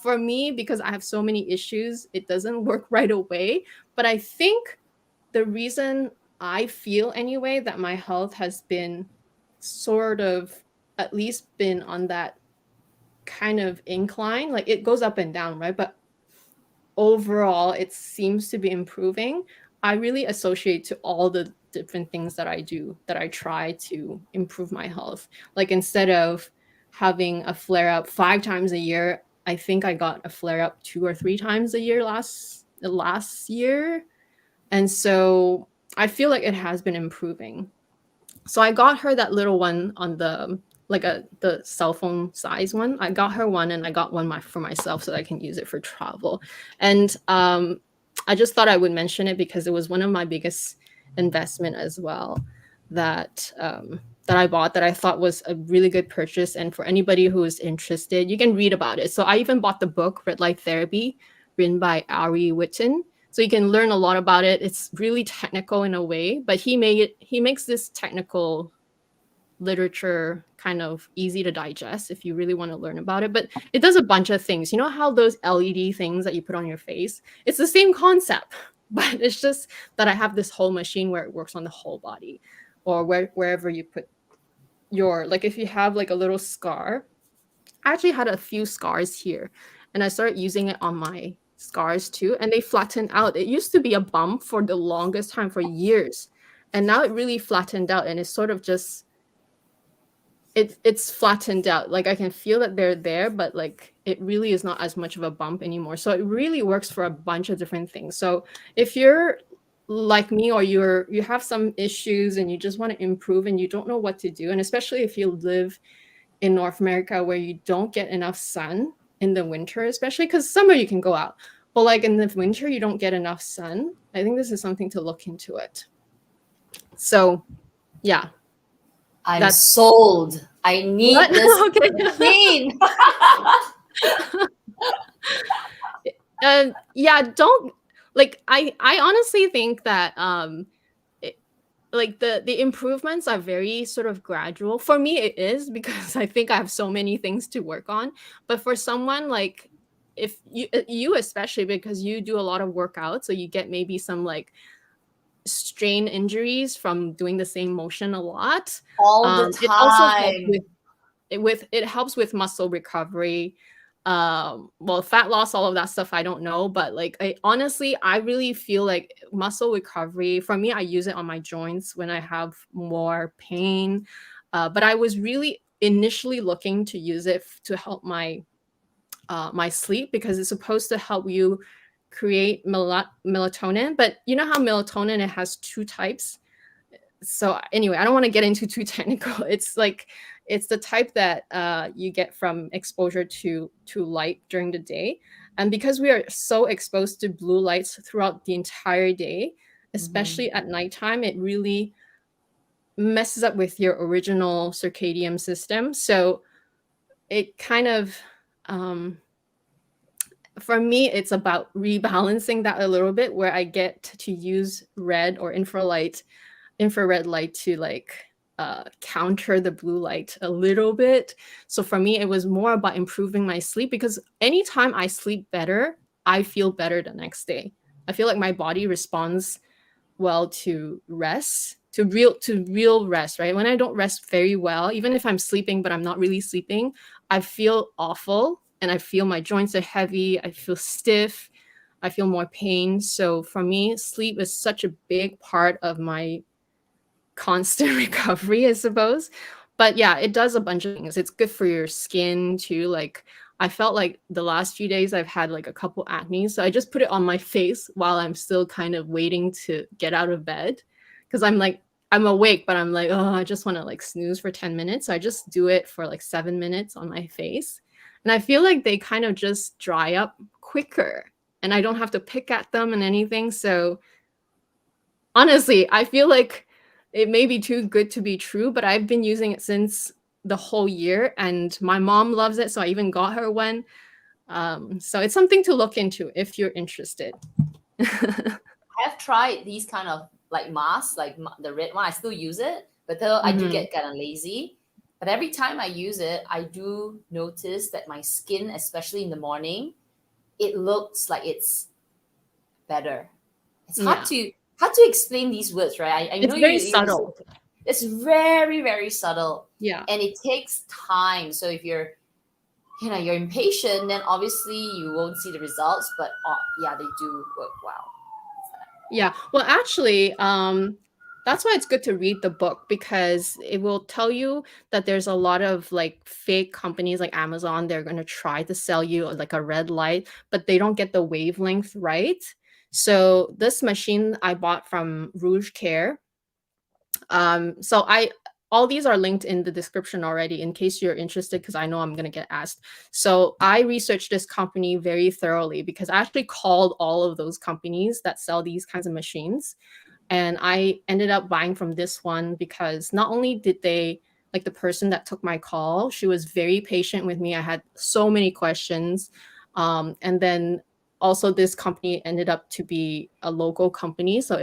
For me, because I have so many issues, it doesn't work right away. But I think the reason I feel anyway that my health has been sort of at least been on that kind of incline, like it goes up and down, right? But overall it seems to be improving. I really associate to all the different things that I do, that I try to improve my health. Like instead of having a flare up 5 times a year, I think I got a flare up 2 or 3 times a year last year. And so I feel like it has been improving. So I got her that little one on the the cell phone size one. I got her one, and I got one for myself so that I can use it for travel. And I just thought I would mention it because it was one of my biggest investment as well that that I bought, that I thought was a really good purchase. And for anybody who is interested, you can read about it. So I even bought the book Red Light Therapy, written by Ari Whitton. So you can learn a lot about it. It's really technical in a way, but he makes this technical literature kind of easy to digest if you really want to learn about it. But it does a bunch of things. You know how those LED things that you put on your face? It's the same concept, but it's just that I have this whole machine where it works on the whole body, or wherever you put your, like if you have like a little scar. I actually had a few scars here, and I started using it on my scars too, and they flattened out. It used to be a bump for the longest time, for years, and now it really flattened out, and it's sort of just it's flattened out. Like I can feel that they're there, but like it really is not as much of a bump anymore. So it really works for a bunch of different things. So if you're like me, or you have some issues and you just want to improve and you don't know what to do, and especially if you live in North America where you don't get enough sun in the winter, especially because summer you can go out, but like in the winter you don't get enough sun, I think this is something to look into it. So yeah, I'm that's sold. I need what? this Okay. machine. Yeah, don't, like I honestly think that like the improvements are very sort of gradual. For me it is, because I think I have so many things to work on. But for someone like, if you especially, because you do a lot of workouts, so you get maybe some like strain injuries from doing the same motion a lot. All the It also helps time. with it helps with muscle recovery, well, fat loss, all of that stuff I don't know, but like I really feel like muscle recovery, for me, I use it on my joints when I have more pain. But I was really initially looking to use it to help my my sleep, because it's supposed to help you create melatonin. But you know how melatonin, it has 2 types. So anyway, I don't want to get into too technical. It's like, it's the type that you get from exposure to light during the day. And because we are so exposed to blue lights throughout the entire day, Mhm. especially at nighttime, it really messes up with your original circadian system. So it kind of for me, it's about rebalancing that a little bit, where I get to use red or infrared light to like counter the blue light a little bit. So for me, it was more about improving my sleep, because anytime I sleep better, I feel better the next day. I feel like my body responds well to rest, to real rest, right? When I don't rest very well, even if I'm sleeping but I'm not really sleeping, I feel awful, and I feel my joints are heavy, I feel stiff, I feel more pain. So for me, sleep is such a big part of my constant recovery, I suppose. But yeah, it does a bunch of things. It's good for your skin too. Like I felt like the last few days I've had like a couple acne, so I just put it on my face while I'm still kind of waiting to get out of bed, because I'm like, I'm awake, but I'm like, oh, I just want to like snooze for 10 minutes. So I just do it for like 7 minutes on my face. And I feel like they kind of just dry up quicker, and I don't have to pick at them and anything. So honestly, I feel like it may be too good to be true, but I've been using it since the whole year, and my mom loves it, so I even got her one. So it's something to look into if you're interested. I have tried these kind of like masks, like the red one. I still use it, but though I do get kind of lazy. But every time I use it, I do notice that my skin, especially in the morning, it looks like it's better. It's hard to explain these words, right? I It's know very subtle. It's very, very subtle. Yeah. And it takes time. So if you're impatient, then obviously you won't see the results. But yeah, they do work well. Yeah. Well, actually, that's why it's good to read the book, because it will tell you that there's a lot of like fake companies like Amazon. They're going to try to sell you like a red light, but they don't get the wavelength right. So this machine I bought from Rouge Care. So all these are linked in the description already in case you're interested, because I know I'm going to get asked. So I researched this company very thoroughly because I actually called all of those companies that sell these kinds of machines. And I ended up buying from this one because not only did they, like the person that took my call, she was very patient with me. I had so many questions. And then also this company ended up to be a local company. So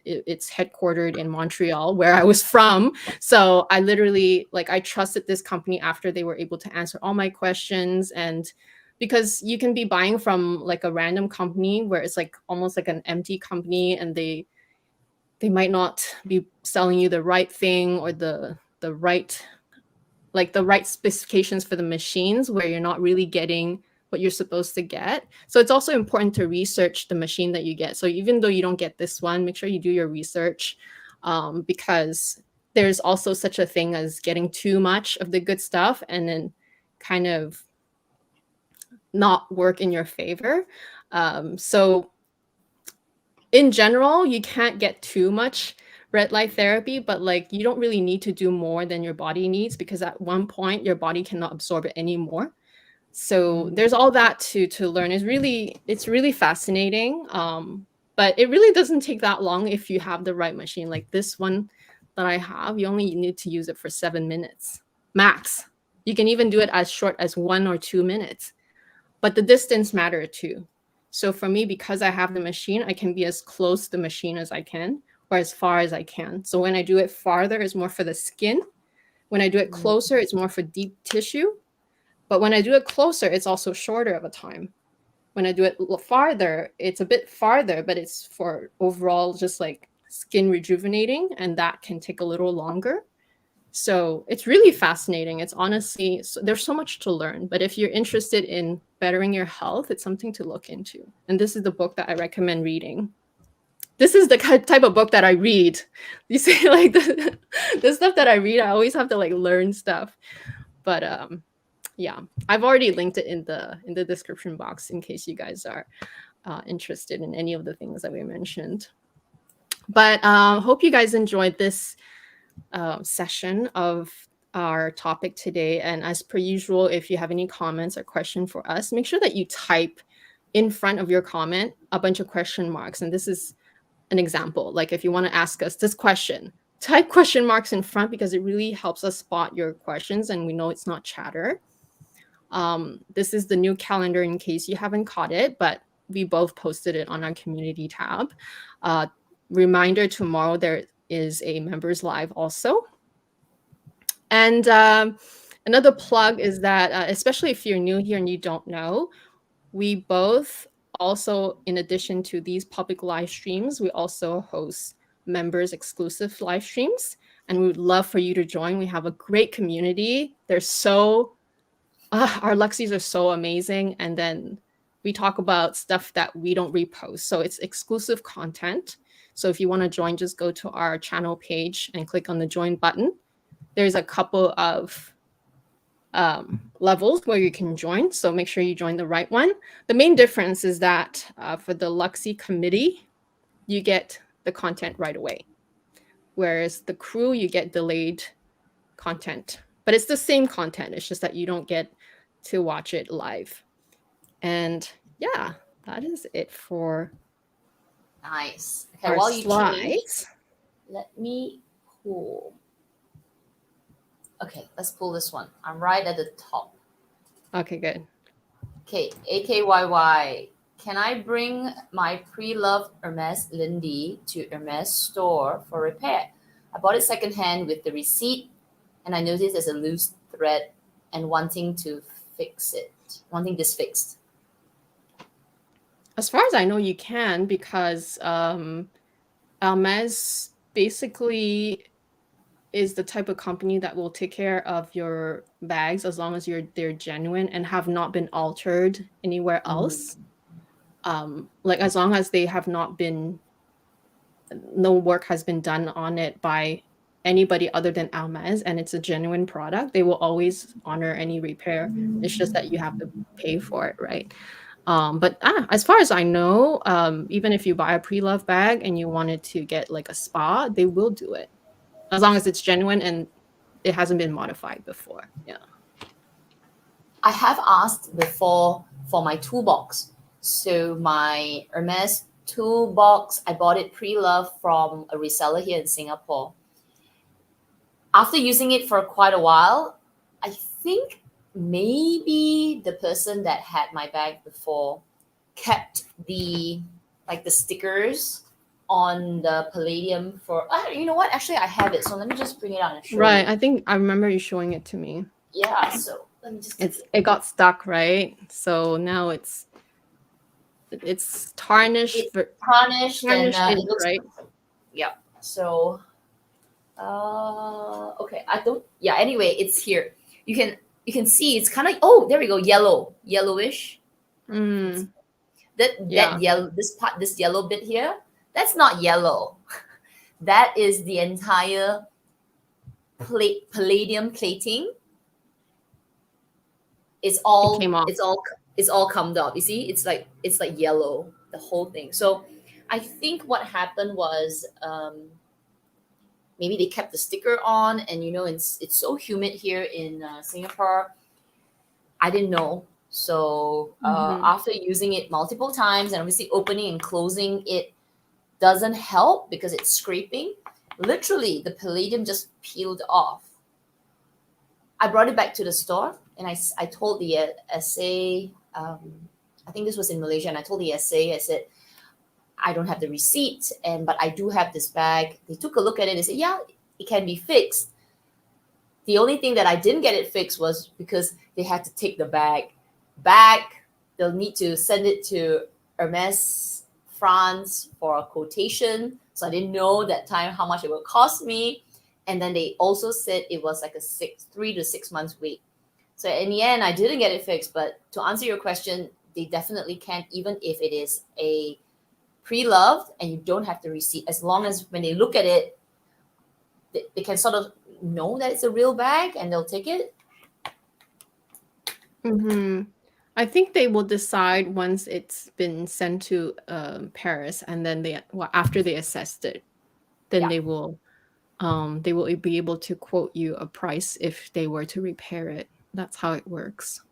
it's headquartered in Montreal, where I was from. So I literally, like, I trusted this company after they were able to answer all my questions. And because you can be buying from like a random company where it's like almost like an empty company, and they might not be selling you the right thing or the right specifications for the machines, where you're not really getting what you're supposed to get. So it's also important to research the machine that you get. So even though you don't get this one, make sure you do your research, because there's also such a thing as getting too much of the good stuff and then kind of not work in your favor. So in general, you can't get too much red light therapy, but like you don't really need to do more than your body needs, because at one point your body cannot absorb it anymore. So there's all that to learn. It's really fascinating. But it really doesn't take that long if you have the right machine. Like this one that I have, you only need to use it for 7 minutes max. You can even do it as short as 1 or 2 minutes, but the distance matter too. So for me, because I have the machine, I can be as close to the machine as I can, or as far as I can. So when I do it farther, it's more for the skin. When I do it closer, it's more for deep tissue. But when I do it closer, it's also shorter of a time. When I do it farther, it's a bit farther, but it's for overall just like skin rejuvenating, and that can take a little longer. So it's really fascinating. It's honestly, there's so much to learn. But if you're interested in bettering your health, it's something to look into. And this is the book that I recommend reading. This is the type of book that I read. You see, like the stuff that I read, I always have to like learn stuff. But yeah, I've already linked it in the description box in case you guys are interested in any of the things that we mentioned. But hope you guys enjoyed this session of our topic today. And as per usual, if you have any comments or question for us, make sure that you type in front of your comment a bunch of question marks. And this is an example. Like if you want to ask us this question, type question marks in front, because it really helps us spot your questions and we know it's not chatter. This is the new calendar in case you haven't caught it, but we both posted it on our community tab. Reminder, tomorrow there is a members live also. And another plug is that, especially if you're new here and you don't know, we both also, in addition to these public live streams, we also host members exclusive live streams, and we would love for you to join. We have a great community. They're so our Luxies are so amazing. And then we talk about stuff that we don't repost. So it's exclusive content. So if you want to join, just go to our channel page and click on the join button. There's a couple of levels where you can join. So make sure you join the right one. The main difference is that for the Luxie committee, you get the content right away. Whereas the crew, you get delayed content. But it's the same content. It's just that you don't get to watch it live. And yeah, that is it for nice. Okay, our while you slides. change, let me pull. Okay, let's pull this one. I'm right at the top. Okay, good. Okay, AKYY can I bring my pre-loved Hermes Lindy to Hermes store for repair? I bought it secondhand with the receipt, and I noticed there's a loose thread and wanting this fixed. As far as I know, you can, because Hermès basically is the type of company that will take care of your bags as long as they're genuine and have not been altered anywhere else. Like as long as they have not been, no work has been done on it by anybody other than Hermès, and it's a genuine product, they will always honor any repair. It's just that you have to pay for it, right? But as far as I know, even if you buy a pre-loved bag and you wanted to get like a spa, they will do it as long as it's genuine and it hasn't been modified before. Yeah. I have asked before for my toolbox. So my Hermes toolbox, I bought it pre-loved from a reseller here in Singapore. After using it for quite a while, I think maybe the person that had my bag before kept the stickers on the palladium for you know what, actually I have it, so let me just bring it out and show Right. you. I think I remember you showing it to me. Yeah, so let me just It got stuck, right? So now it's tarnished, tarnished and tarnished it ink, looks, right? yeah. So okay, I don't, yeah, anyway, it's here. You can see it's kind of, oh, there we go, yellowish. Mm, That yeah. yellow, this yellow bit here, that's not yellow. That is the entire palladium plating. It's It all came off. it's all comed up. You see, it's like yellow, the whole thing. So I think what happened was, maybe they kept the sticker on, and it's so humid here in Singapore. I didn't know. So Mhm. after using it multiple times, and obviously opening and closing it doesn't help because it's scraping. Literally, the palladium just peeled off. I brought it back to the store, and I told the SA, I think this was in Malaysia, and I told the SA, I said, I don't have the receipt, but I do have this bag. They took a look at it and said, yeah, it can be fixed. The only thing that I didn't get it fixed was because they had to take the bag back. They'll need to send it to Hermes France for a quotation. So I didn't know that time how much it would cost me. And then they also said it was like a 3 to 6 months wait. So in the end, I didn't get it fixed. But to answer your question, they definitely can, even if it is a pre-loved and you don't have the receipt, as long as when they look at it, they can sort of know that it's a real bag and they'll take it. Mhm. I think they will decide once it's been sent to Paris, and then after they assessed it, then Yeah. they will be able to quote you a price if they were to repair it. That's how it works.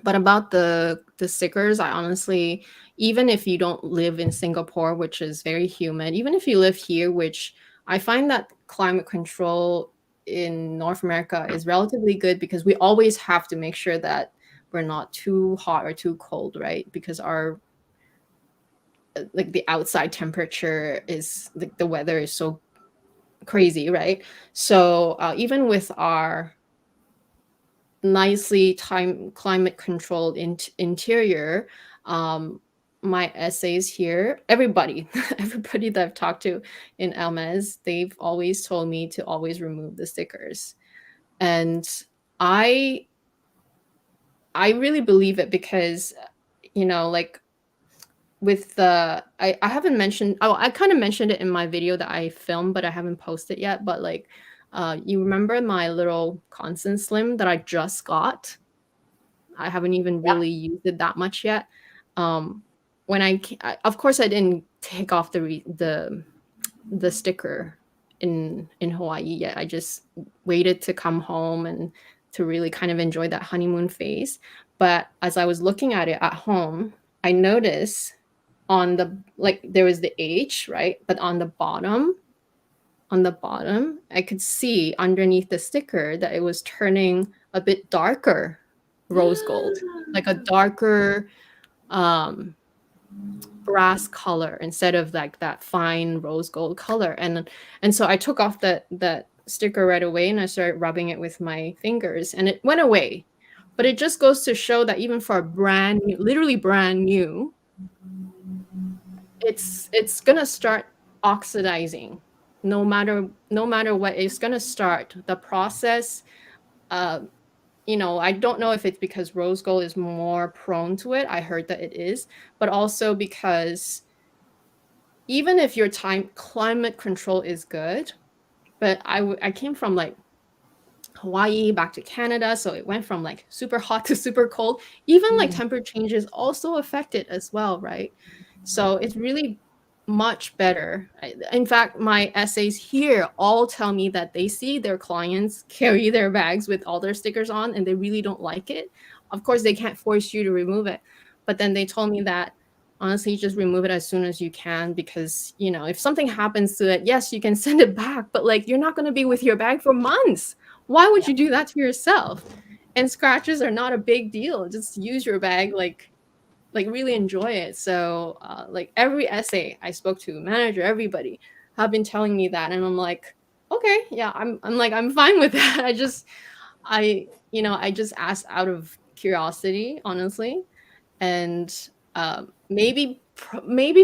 But about the stickers, I honestly, even if you don't live in Singapore, which is very humid, even if you live here, which I find that climate control in North America is relatively good, because we always have to make sure that we're not too hot or too cold, right? Because our like the outside temperature is, like, the weather is so crazy, right? So even with our nicely climate controlled interior, um my essays here, everybody everybody that I've talked to in Hermes, they've always told me to always remove the stickers. And i I really believe it, because like, with the I haven't mentioned, oh, I kind of mentioned it in my video that I filmed, but I haven't posted yet. But like, you remember my little Constance Slim that I just got? I haven't even Yeah. really used it that much yet. Um, when of course, I didn't take off the sticker in Hawaii yet. I just waited to come home and to really kind of enjoy that honeymoon phase. But as I was looking at it at home, I noticed on the, like, there was the H, right? But on the bottom, I could see underneath the sticker that it was turning a bit darker rose gold, like a darker, um brass color instead of like that fine rose gold color. And so I took off that sticker right away and I started rubbing it with my fingers and it went away. But it just goes to show that even for a brand new, literally brand new, it's gonna start oxidizing. No matter what, it's gonna start the process. uh I don't know if it's because rose gold is more prone to it. I heard that it is, but also because even if your time climate control is good, but I came from like Hawaii back to Canada, so it went from like super hot to super cold. Even like Mm. temperature changes also affect it as well, right? So it's really much better. In fact, my essays here all tell me that they see their clients carry their bags with all their stickers on and they really don't like it. Of course, they can't force you to remove it, but then they told me that honestly just remove it as soon as you can because, if something happens to it, yes, you can send it back, but like you're not going to be with your bag for months. Why would Yeah. you do that to yourself? And scratches are not a big deal. Just use your bag, like really enjoy it. So like every essay I spoke to, manager, everybody have been telling me that, and I'm like, okay, yeah, I'm fine with that. I just asked out of curiosity, honestly, and maybe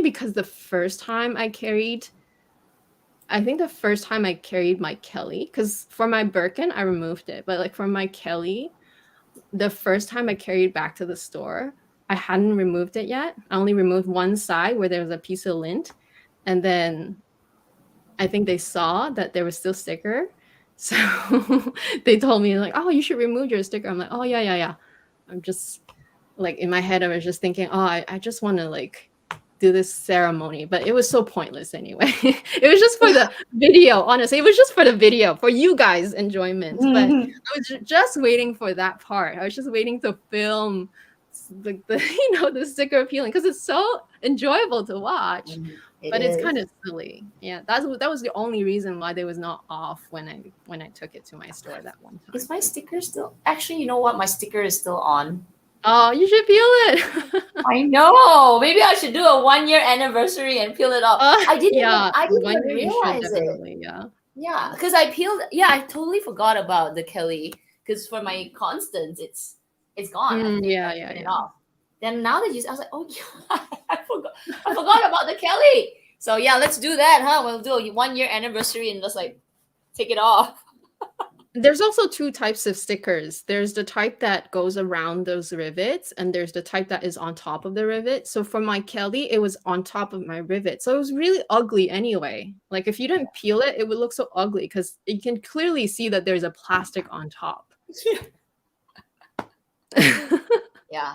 because I think the first time I carried my Kelly, because for my Birkin, I removed it. But like for my Kelly, the first time I carried back to the store, I hadn't removed it yet. I only removed one side where there was a piece of lint. And then I think they saw that there was still sticker. So they told me like, oh, you should remove your sticker. I'm like, oh yeah, yeah, yeah. I'm just like in my head, I was just thinking, oh, I just want to like do this ceremony, but it was so pointless anyway. It was just for the video, honestly. It was just for the video, for you guys' enjoyment. But Mhm. I was just waiting for that part. I was just waiting to film the sticker peeling because it's so enjoyable to watch. It But it's is. kind of silly. Yeah, that was the only reason why they was not off when I took it to my store that one Is time. my sticker still? Actually, you know what? My sticker is still on. Oh, you should peel it. I know. Maybe I should do a 1 year anniversary and peel it off. Yeah, I didn't one even year you should realize it. definitely, yeah. Yeah, because I peeled. Yeah, I totally forgot about the Kelly. Because for my Constance, it's gone. Yeah, I've yeah, taken it yeah. off. Then now that I was like, oh yeah, I forgot about the Kelly. So yeah, let's do that, huh? We'll do a 1 year anniversary and just like take it off. There's also two types of stickers. There's the type that goes around those rivets, and there's the type that is on top of the rivet. So for my Kelly, it was on top of my rivet. So it was really ugly anyway. Like if you didn't peel it, it would look so ugly because you can clearly see that there's a plastic on top. Yeah.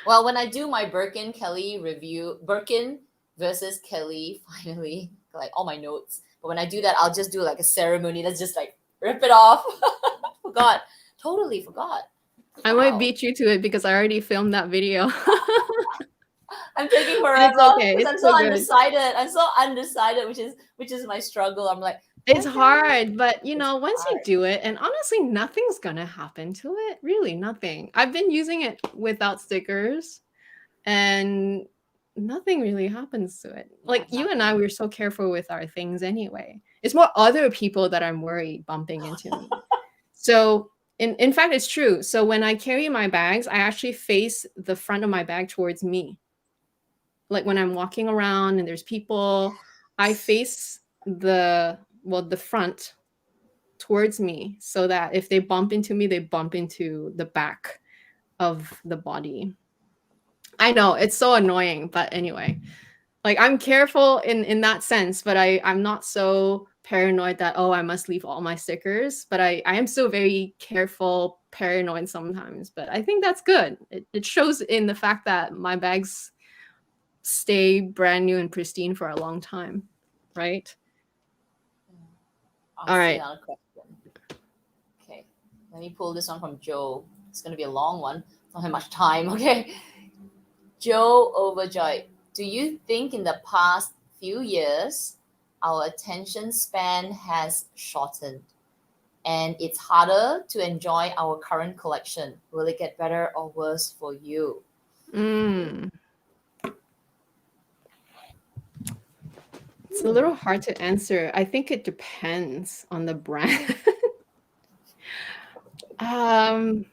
Well, when I do my Birkin Kelly review, Birkin versus Kelly, finally, like all my notes. But when I do that, I'll just do like a ceremony. Let's just like rip it off. Forgot. Totally forgot. I might Wow. beat you to it because I already filmed that video. I'm taking But it's forever okay. because It's I'm so so good. undecided. I'm so undecided, which is my struggle. I'm like, It's what should I do? hard, but It's once you hard. do it, and honestly, nothing's gonna happen to it. Really, nothing. I've been using it without stickers, and nothing really happens to it. Yeah, Like you and I, nothing. we're so careful with our things anyway. It's more other people that I'm worried bumping into me. So, in fact, it's true. So when I carry my bags, I actually face the front of my bag towards me. Like when I'm walking around and there's people, I face the front towards me so that if they bump into me, they bump into the back of the body. I know it's so annoying, but anyway, like I'm careful in that sense, but I'm not so paranoid that oh I must leave all my stickers. But I am still very careful, paranoid sometimes. But I think that's good. It shows in the fact that my bags stay brand new and pristine for a long time, right? I'll All see right. another question. Okay, let me pull this one from Joe. It's gonna be a long one. Don't have much time. Okay, Joe Overjoyed. Do you think in the past few years our attention span has shortened and it's harder to enjoy our current collection? Will it get better or worse for you? Mm. It's a little hard to answer. I think it depends on the brand. um,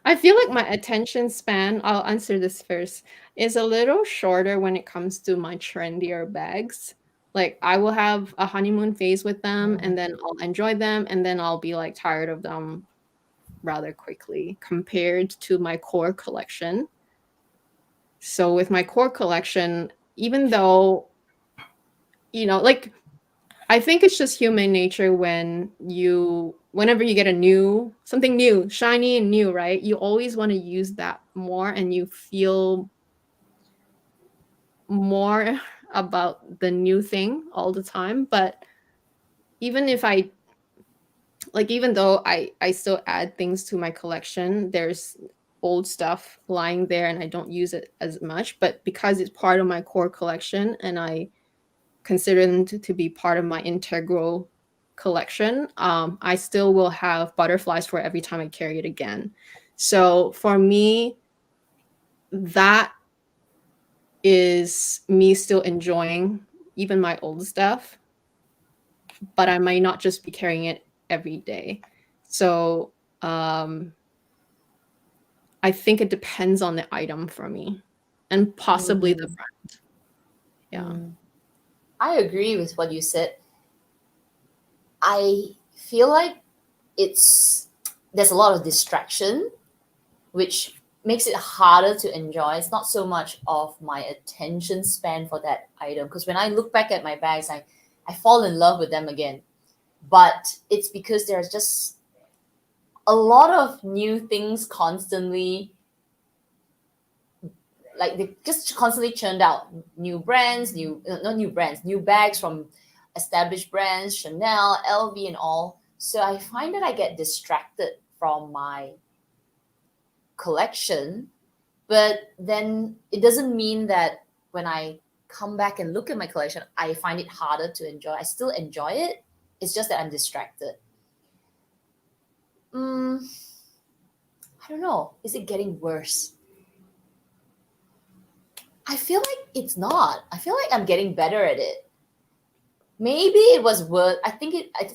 I feel like my attention span, I'll answer this first, is a little shorter when it comes to my trendier bags. Like I will have a honeymoon phase with them and then I'll enjoy them and then I'll be like tired of them rather quickly compared to my core collection. So with my core collection, even though, like I think it's just human nature whenever you get something new, shiny and new, right? You always want to use that more and you feel more about the new thing all the time. But even if even though I still add things to my collection, there's old stuff lying there and I don't use it as much. But because it's part of my core collection and I consider them to be part of my integral collection, I still will have butterflies for every time I carry it again. So for me, that is me still enjoying even my old stuff, but I might not just be carrying it every day. So I think it depends on the item for me and possibly the brand. Yeah. I agree with what you said. I feel like there's a lot of distraction, which makes it harder to enjoy. It's not so much of my attention span for that item, because when I look back at my bags, I fall in love with them again. But it's because there's just a lot of new things constantly, like they just constantly churned out new brands, not new brands, new bags from established brands, Chanel, LV, and all. So I find that I get distracted from my collection, but then it doesn't mean that when I come back and look at my collection, I find it harder to enjoy. I still enjoy it. It's just that I'm distracted. I don't know. Is it getting worse? I feel like it's not. I feel like I'm getting better at it. Maybe it was worth.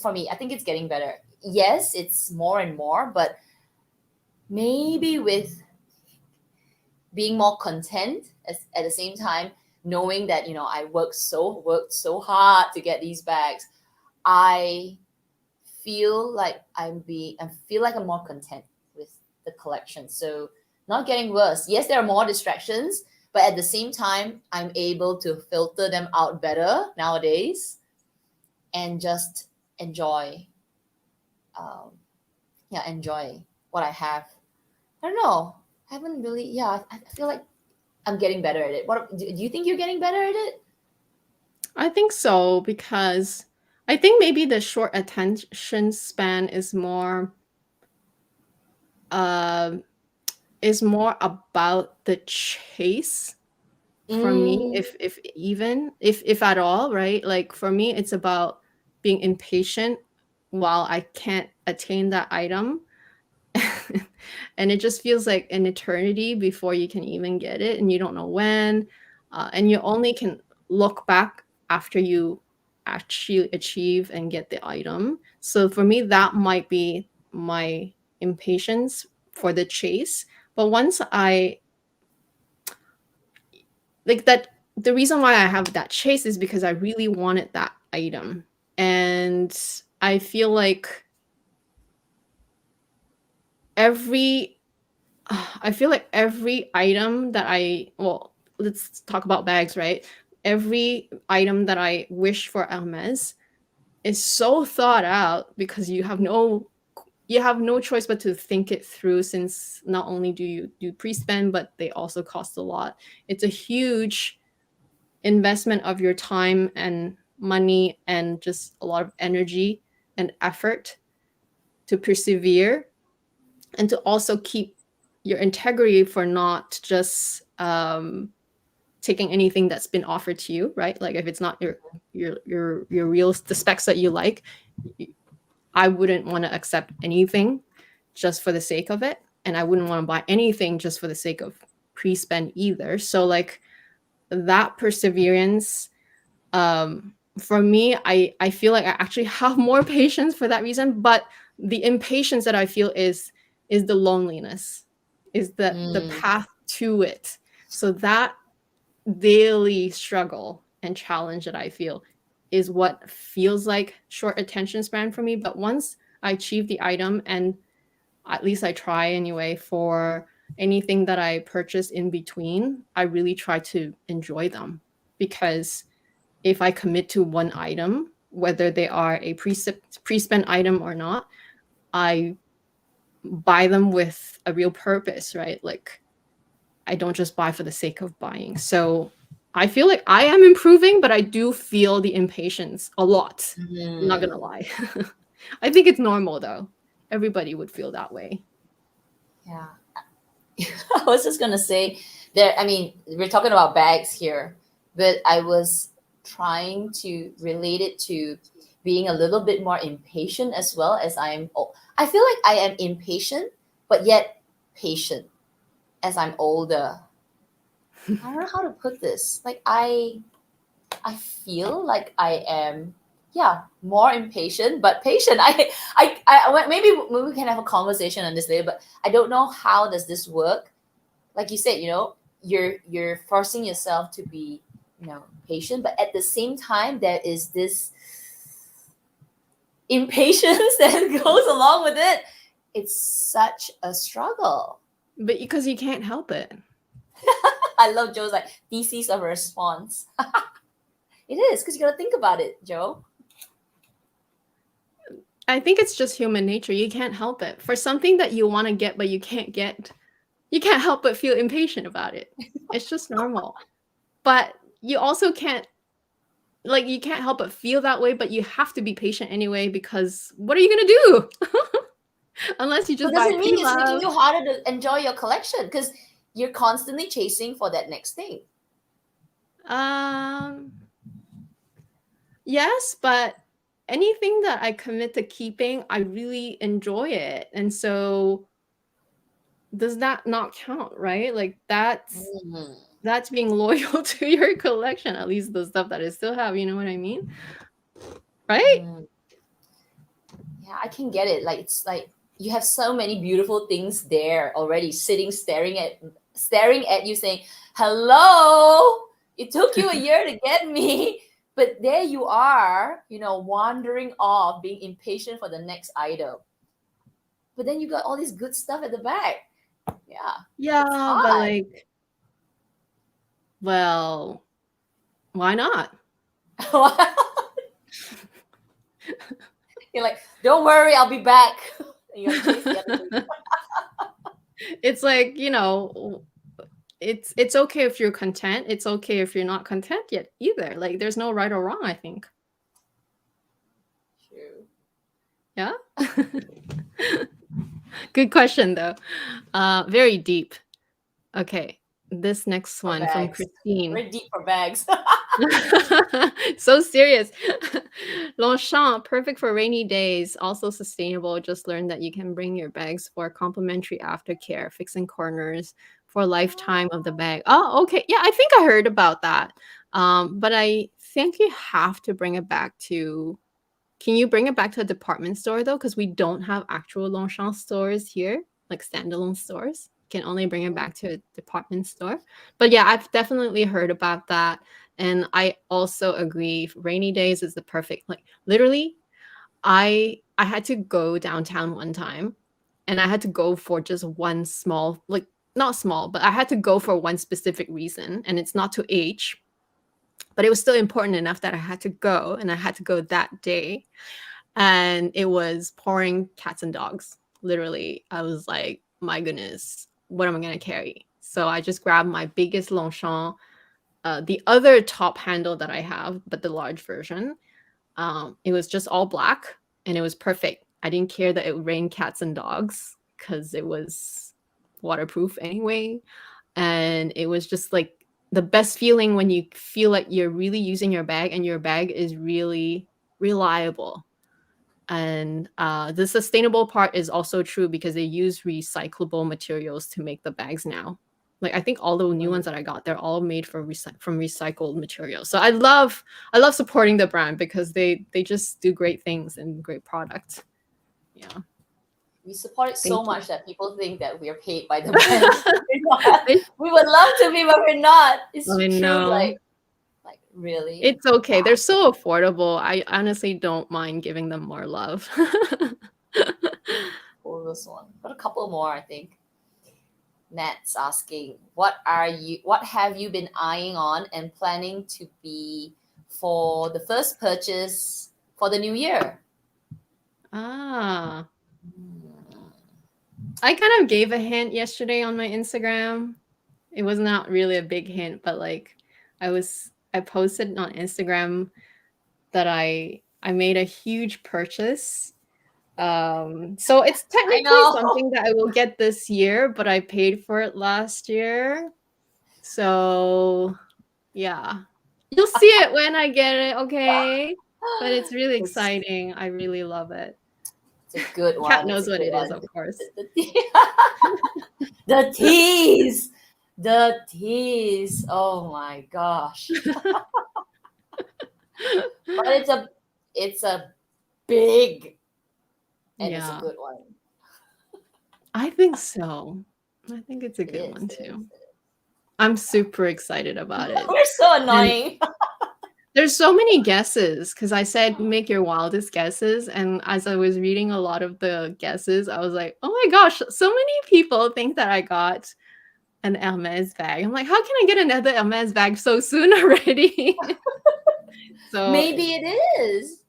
For me, I think it's getting better. Yes, it's more and more, but maybe with being more content at the same time, knowing that I worked so hard to get these bags, I feel like I feel like I'm more content with the collection. So not getting worse. Yes, there are more distractions, but at the same time, I'm able to filter them out better nowadays and just enjoy enjoy what I have. I don't know. I haven't really, I feel like I'm getting better at it. What do you think you're getting better at it? I think so, because I think maybe the short attention span uh, is more about the chase for me, Mm, if at all, right? Like for me, it's about being impatient while I can't attain that item. And it just feels like an eternity before you can even get it, and you don't know when. And you only can look back after you actually achieve and get the item. So for me, that might be my impatience for the chase. But once I like that, the reason why I have that chase is because I really wanted that item. And I feel like every I feel like every item that let's talk about bags, right? Every item that I wish for Hermes is so thought out because you have no choice but to think it through, since not only do you do pre-spend, but they also cost a lot. It's a huge investment of your time and money and just a lot of energy and effort to persevere and to also keep your integrity for not just taking anything that's been offered to you, right? Like if it's not your real the specs that you like, I wouldn't want to accept anything just for the sake of it. and I wouldn't want to buy anything just for the sake of pre-spend either. So like that perseverance, for me, I feel like I actually have more patience for that reason. But the impatience that I feel is the loneliness, is the path to it. So that daily struggle and challenge that I feel is what feels like short attention span for me. But once I achieve the item, and at least I try anyway, for anything that I purchase in between, I really try to enjoy them. Because if I commit to one item, whether they are a pre-spent item or not, I buy them with a real purpose, right? Like I don't just buy for the sake of buying. So I feel like I am improving, but I do feel the impatience a lot. I'm not gonna lie. I think it's normal though. Everybody would feel that way. Yeah. I was just gonna say there. I mean, we're talking about bags here, but I was trying to relate it to being a little bit more impatient as well as I feel like I am impatient, but yet patient as I'm older. I don't know how to put this. Like I feel like I am, yeah, more impatient but patient. Maybe we can have a conversation on this later, but I don't know how does this work. Like you said, you're forcing yourself to be, patient, but at the same time there is this impatience that goes along with it. It's such a struggle. But because you can't help it. I love Joe's like thesis of a response. It is, because you got to think about it, Joe. I think it's just human nature. You can't help it. For something that you want to get but you can't get, you can't help but feel impatient about it. It's just normal. But you also can't, like, you can't help but feel that way, but you have to be patient anyway, because what are you going to do? Unless you just But buy doesn't mean it's making love. you harder to enjoy your collection, because you're constantly chasing for that next thing. Yes, but anything that I commit to keeping, I really enjoy it. And so does that not count, right? Like that's being loyal to your collection, at least the stuff that I still have, you know what I mean? Right? Yeah, I can get it. Like it's like you have so many beautiful things there already sitting staring at you saying, "Hello, it took you a year to get me." But there you are, wandering off, being impatient for the next item. But then you got all this good stuff at the back. Yeah. Yeah, It's but hard. like, well, why not? You're like, don't worry, I'll be back. And you gotta chase the other thing. It's like, it's okay if you're content. It's okay if you're not content yet either. Like there's no right or wrong, I think. True. Yeah. Good question though. Very deep. Okay. This next For one from bags. Christine. Very deep for bags. So serious. Longchamp, perfect for rainy days, also sustainable. Just learned that you can bring your bags for complimentary aftercare, fixing corners for a lifetime of the bag. Oh, okay. Yeah, I think I heard about that. But I think you have to bring it back to, can you bring it back to a department store though? Because we don't have actual Longchamp stores here, like standalone stores. You can only bring it back to a department store. But yeah, I've definitely heard about that. And I also agree, rainy days is the perfect, like literally, I had to go downtown one time, and I had to go for just one small, like not small, but I had to go for one specific reason, and it's not to age, but it was still important enough that I had to go, and I had to go that day. And it was pouring cats and dogs. Literally, I was like, my goodness, what am I going to carry? So I just grabbed my biggest Longchamp, the other top handle that I have, but the large version. It was just all black, and it was perfect. I didn't care that it would rain cats and dogs because it was waterproof anyway. And it was just like the best feeling when you feel like you're really using your bag and your bag is really reliable. And the sustainable part is also true because they use recyclable materials to make the bags now. Like I think all the new ones that I got, they're all made from recycled materials. So I love supporting the brand because they just do great things and great products. Yeah. We support it so Thank you. much that people think that we are paid by the brand. We're not. We would love to be, but we're not. It's I true. know. Like really. It's okay. Wow. They're so affordable. I honestly don't mind giving them more love. For this one, but a couple more, I think. Nat's asking, what have you been eyeing on and planning to be for the first purchase for the new year? Ah. I kind of gave a hint yesterday on my Instagram. It was not really a big hint, but like I posted on Instagram that I made a huge purchase. So it's I technically know. something that I will get this year, but I paid for it last year. So yeah. You'll see it when I get it, okay? But it's really exciting. I really love it. It's a good one. Kat knows what it is, of course. The tease. The tease. Oh my gosh. But it's a big and it's a good one. I think so. I think it's a good one too. I'm super excited about it. We're so annoying. There's so many guesses because I said make your wildest guesses, and as I was reading a lot of the guesses, I was like, oh my gosh, so many people think that I got an Hermès bag. I'm like, how can I get another Hermès bag so soon already? So maybe it is.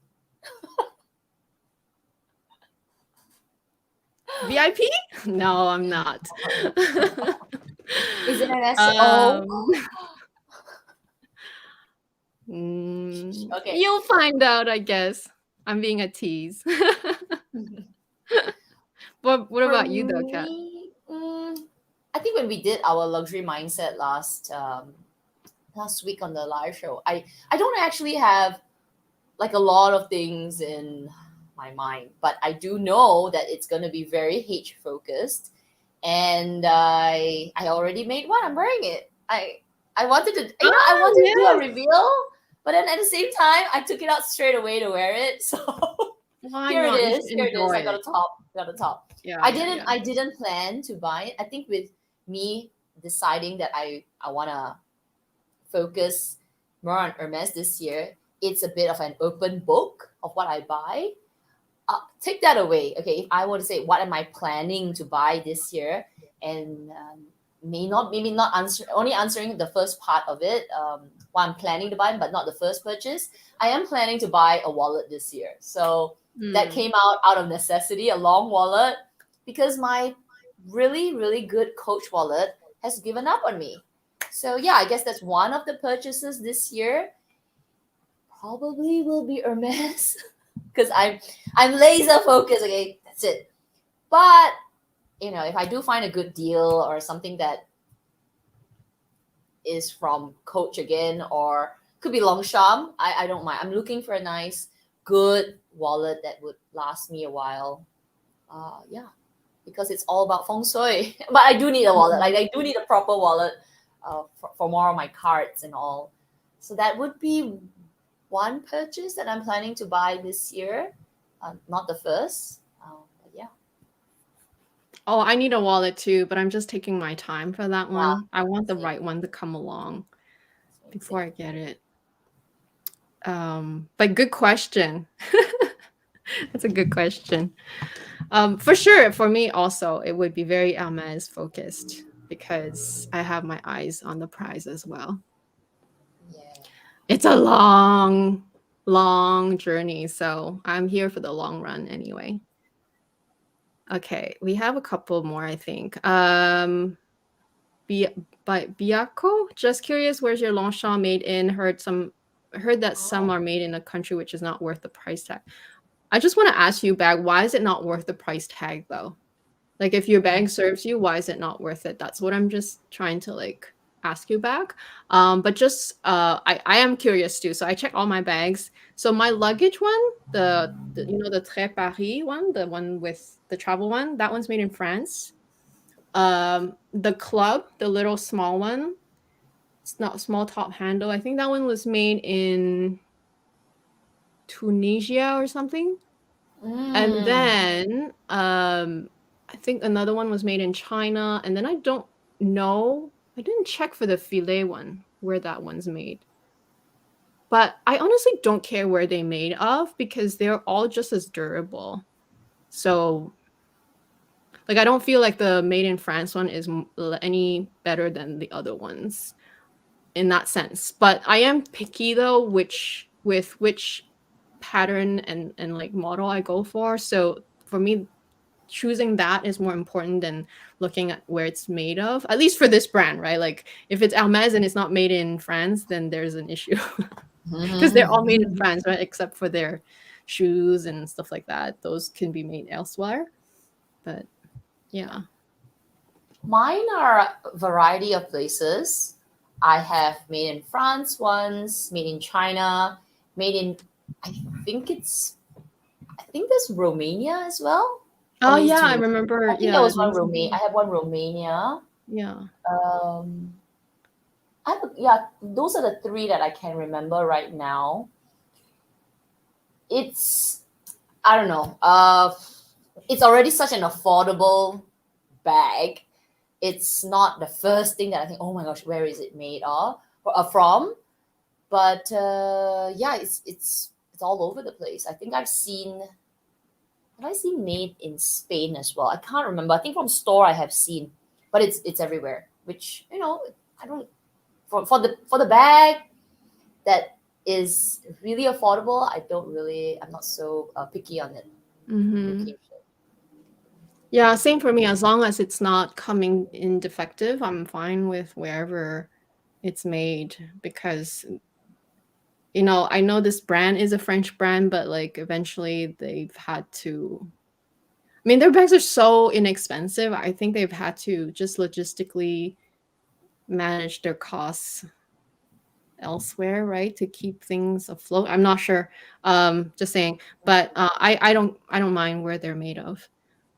VIP? No, I'm not. Is it an SO? Okay. You'll find out, I guess. I'm being a tease. What about you though, Kat? I think when we did our luxury mindset last week on the live show, I don't actually have like a lot of things in my mind, but I do know that it's going to be very H focused, and I already made one. I'm wearing it. I wanted to I wanted to do a reveal, but then at the same time I took it out straight away to wear it. So here it is. I got a top. Yeah. I didn't plan to buy it. I think with me deciding that I wanna focus more on Hermès this year, it's a bit of an open book of what I buy. Take that away. Okay, if I were to say what am I planning to buy this year, and only answering the first part of it, what I'm planning to buy, but not the first purchase. I am planning to buy a wallet this year. So that came out of necessity, a long wallet, because my really, really good Coach wallet has given up on me. So yeah, I guess that's one of the purchases this year. Probably will be Hermès because I'm laser focused. Okay, that's it. But if I do find a good deal or something that is from Coach again, or could be Longchamp, I don't mind. I'm looking for a nice, good wallet that would last me a while. Yeah, because it's all about feng shui. But I do need a wallet. Like I do need a proper wallet for more of my cards and all. So that would be one purchase that I'm planning to buy this year. Not the first. But yeah. Oh, I need a wallet too, but I'm just taking my time for that one. I want the right one to come along before I get it. But good question. That's a good question. For sure, for me also, it would be very Hermès focused because I have my eyes on the prize as well. Yeah. It's a long journey, so I'm here for the long run anyway. Okay, we have a couple more, I think. By Biako, just curious, where's your Longchamp made in? Heard that some are made in a country which is not worth the price tag. I just want to ask you back, why is it not worth the price tag though? Like if your bag serves you, why is it not worth it? That's what I'm just trying to like ask you back. But just I am curious too. So I check all my bags. So my luggage one, the you know the Très Paris one, the one with the travel one, that one's made in France. The club, the little small one, it's not small top handle. I think that one was made in Tunisia or something. And then I think another one was made in China. And then I don't know. I didn't check for the filet one where that one's made. But I honestly don't care where they made of because they're all just as durable. So like I don't feel like the made in France one is any better than the other ones in that sense. But I am picky though, which pattern and like model I go for. So for me, choosing that is more important than looking at where it's made of. At least for this brand, right? Like if it's Hermès and it's not made in France, then there's an issue because they're all made in France, right? Except for their shoes and stuff like that. Those can be made elsewhere. But yeah. Mine are a variety of places. I have made in France once, made in China, made in I think there's Romania as well. Oh yeah, I remember. I think there was one Romania. I have one Romania. Yeah. Those are the three that I can remember right now. I don't know. It's already such an affordable bag. It's not the first thing that I think, oh my gosh, where is it made of or from? But it's all over the place. I think Have I seen made in Spain as well? I can't remember. I think from store I have seen, but it's everywhere. Which I don't for the bag that is really affordable. I'm not so picky on it. Mm-hmm. Yeah, same for me. As long as it's not coming in defective, I'm fine with wherever it's made because I know this brand is a French brand, but like eventually they've had to. I mean, their bags are so inexpensive. I think they've had to just logistically manage their costs elsewhere, right, to keep things afloat. I'm not sure. Just saying, but I don't mind where they're made of.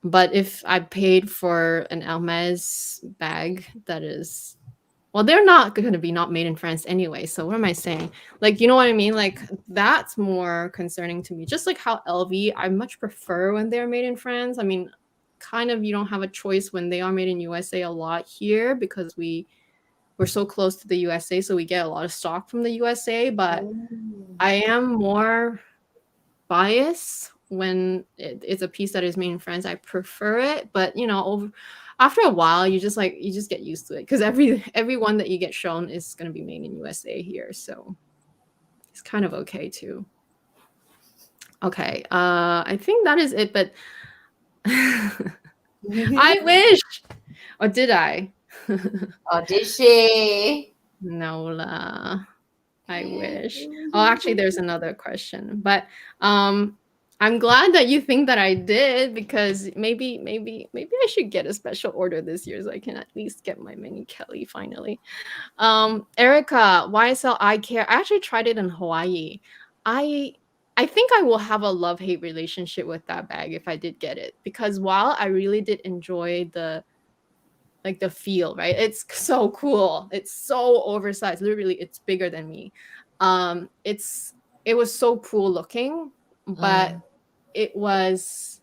But if I paid for an Hermès bag that is, well, they're not going to be not made in France anyway. So what am I saying? Like, you know what I mean? Like that's more concerning to me. Just like how LV, I much prefer when they're made in France. I mean, kind of you don't have a choice when they are made in USA a lot here because we're so close to the USA, so we get a lot of stock from the USA. But I am more biased when it's a piece that is made in France. I prefer it, but after a while, you just get used to it because every one that you get shown is going to be made in USA here, so it's kind of okay too. Okay, I think that is it. But I wish, or did I? Oh, did she? No lah. I wish. Oh, actually, there's another question, but I'm glad that you think that I did because maybe I should get a special order this year so I can at least get my mini Kelly finally. Erica, YSL Eye Care. I actually tried it in Hawaii. I think I will have a love-hate relationship with that bag if I did get it because while I really did enjoy the feel, right? It's so cool. It's so oversized. Literally, it's bigger than me. It was so cool looking, but it was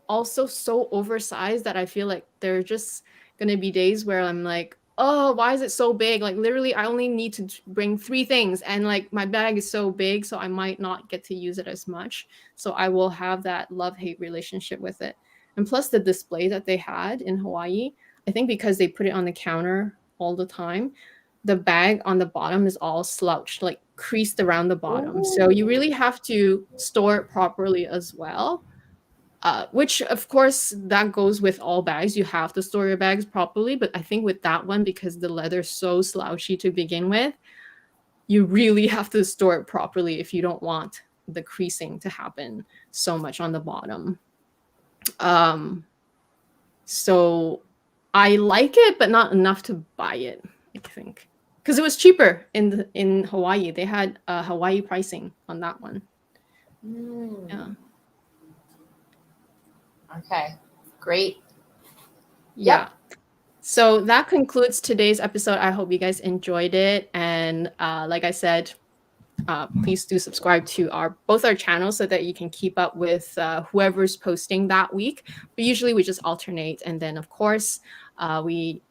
also so oversized that I feel like there are just gonna be days where I'm like, oh, why is it so big? Like literally, I only need to bring 3 things, and like my bag is so big, so I might not get to use it as much. So I will have that love-hate relationship with it. And plus the display that they had in Hawaii, I think because they put it on the counter all the time, the bag on the bottom is all slouched, like creased around the bottom. So you really have to store it properly as well. Which of course that goes with all bags. You have to store your bags properly, but I think with that one, because the leather's so slouchy to begin with, you really have to store it properly if you don't want the creasing to happen so much on the bottom. So I like it, but not enough to buy it. think, because it was cheaper in Hawaii. They had Hawaii pricing on that one. Yeah. Okay. Great. Yeah. So that concludes today's episode. I hope you guys enjoyed it. And like I said, please do subscribe to both our channels so that you can keep up with whoever's posting that week. But usually we just alternate. And then, of course, we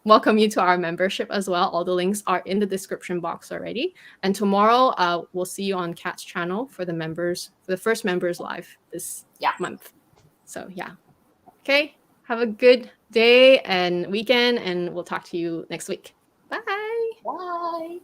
welcome you to our membership as well. All the links are in the description box already. And tomorrow, we'll see you on Kat's channel for the first members live this month. So yeah. Okay. Have a good day and weekend, and we'll talk to you next week. Bye. Bye.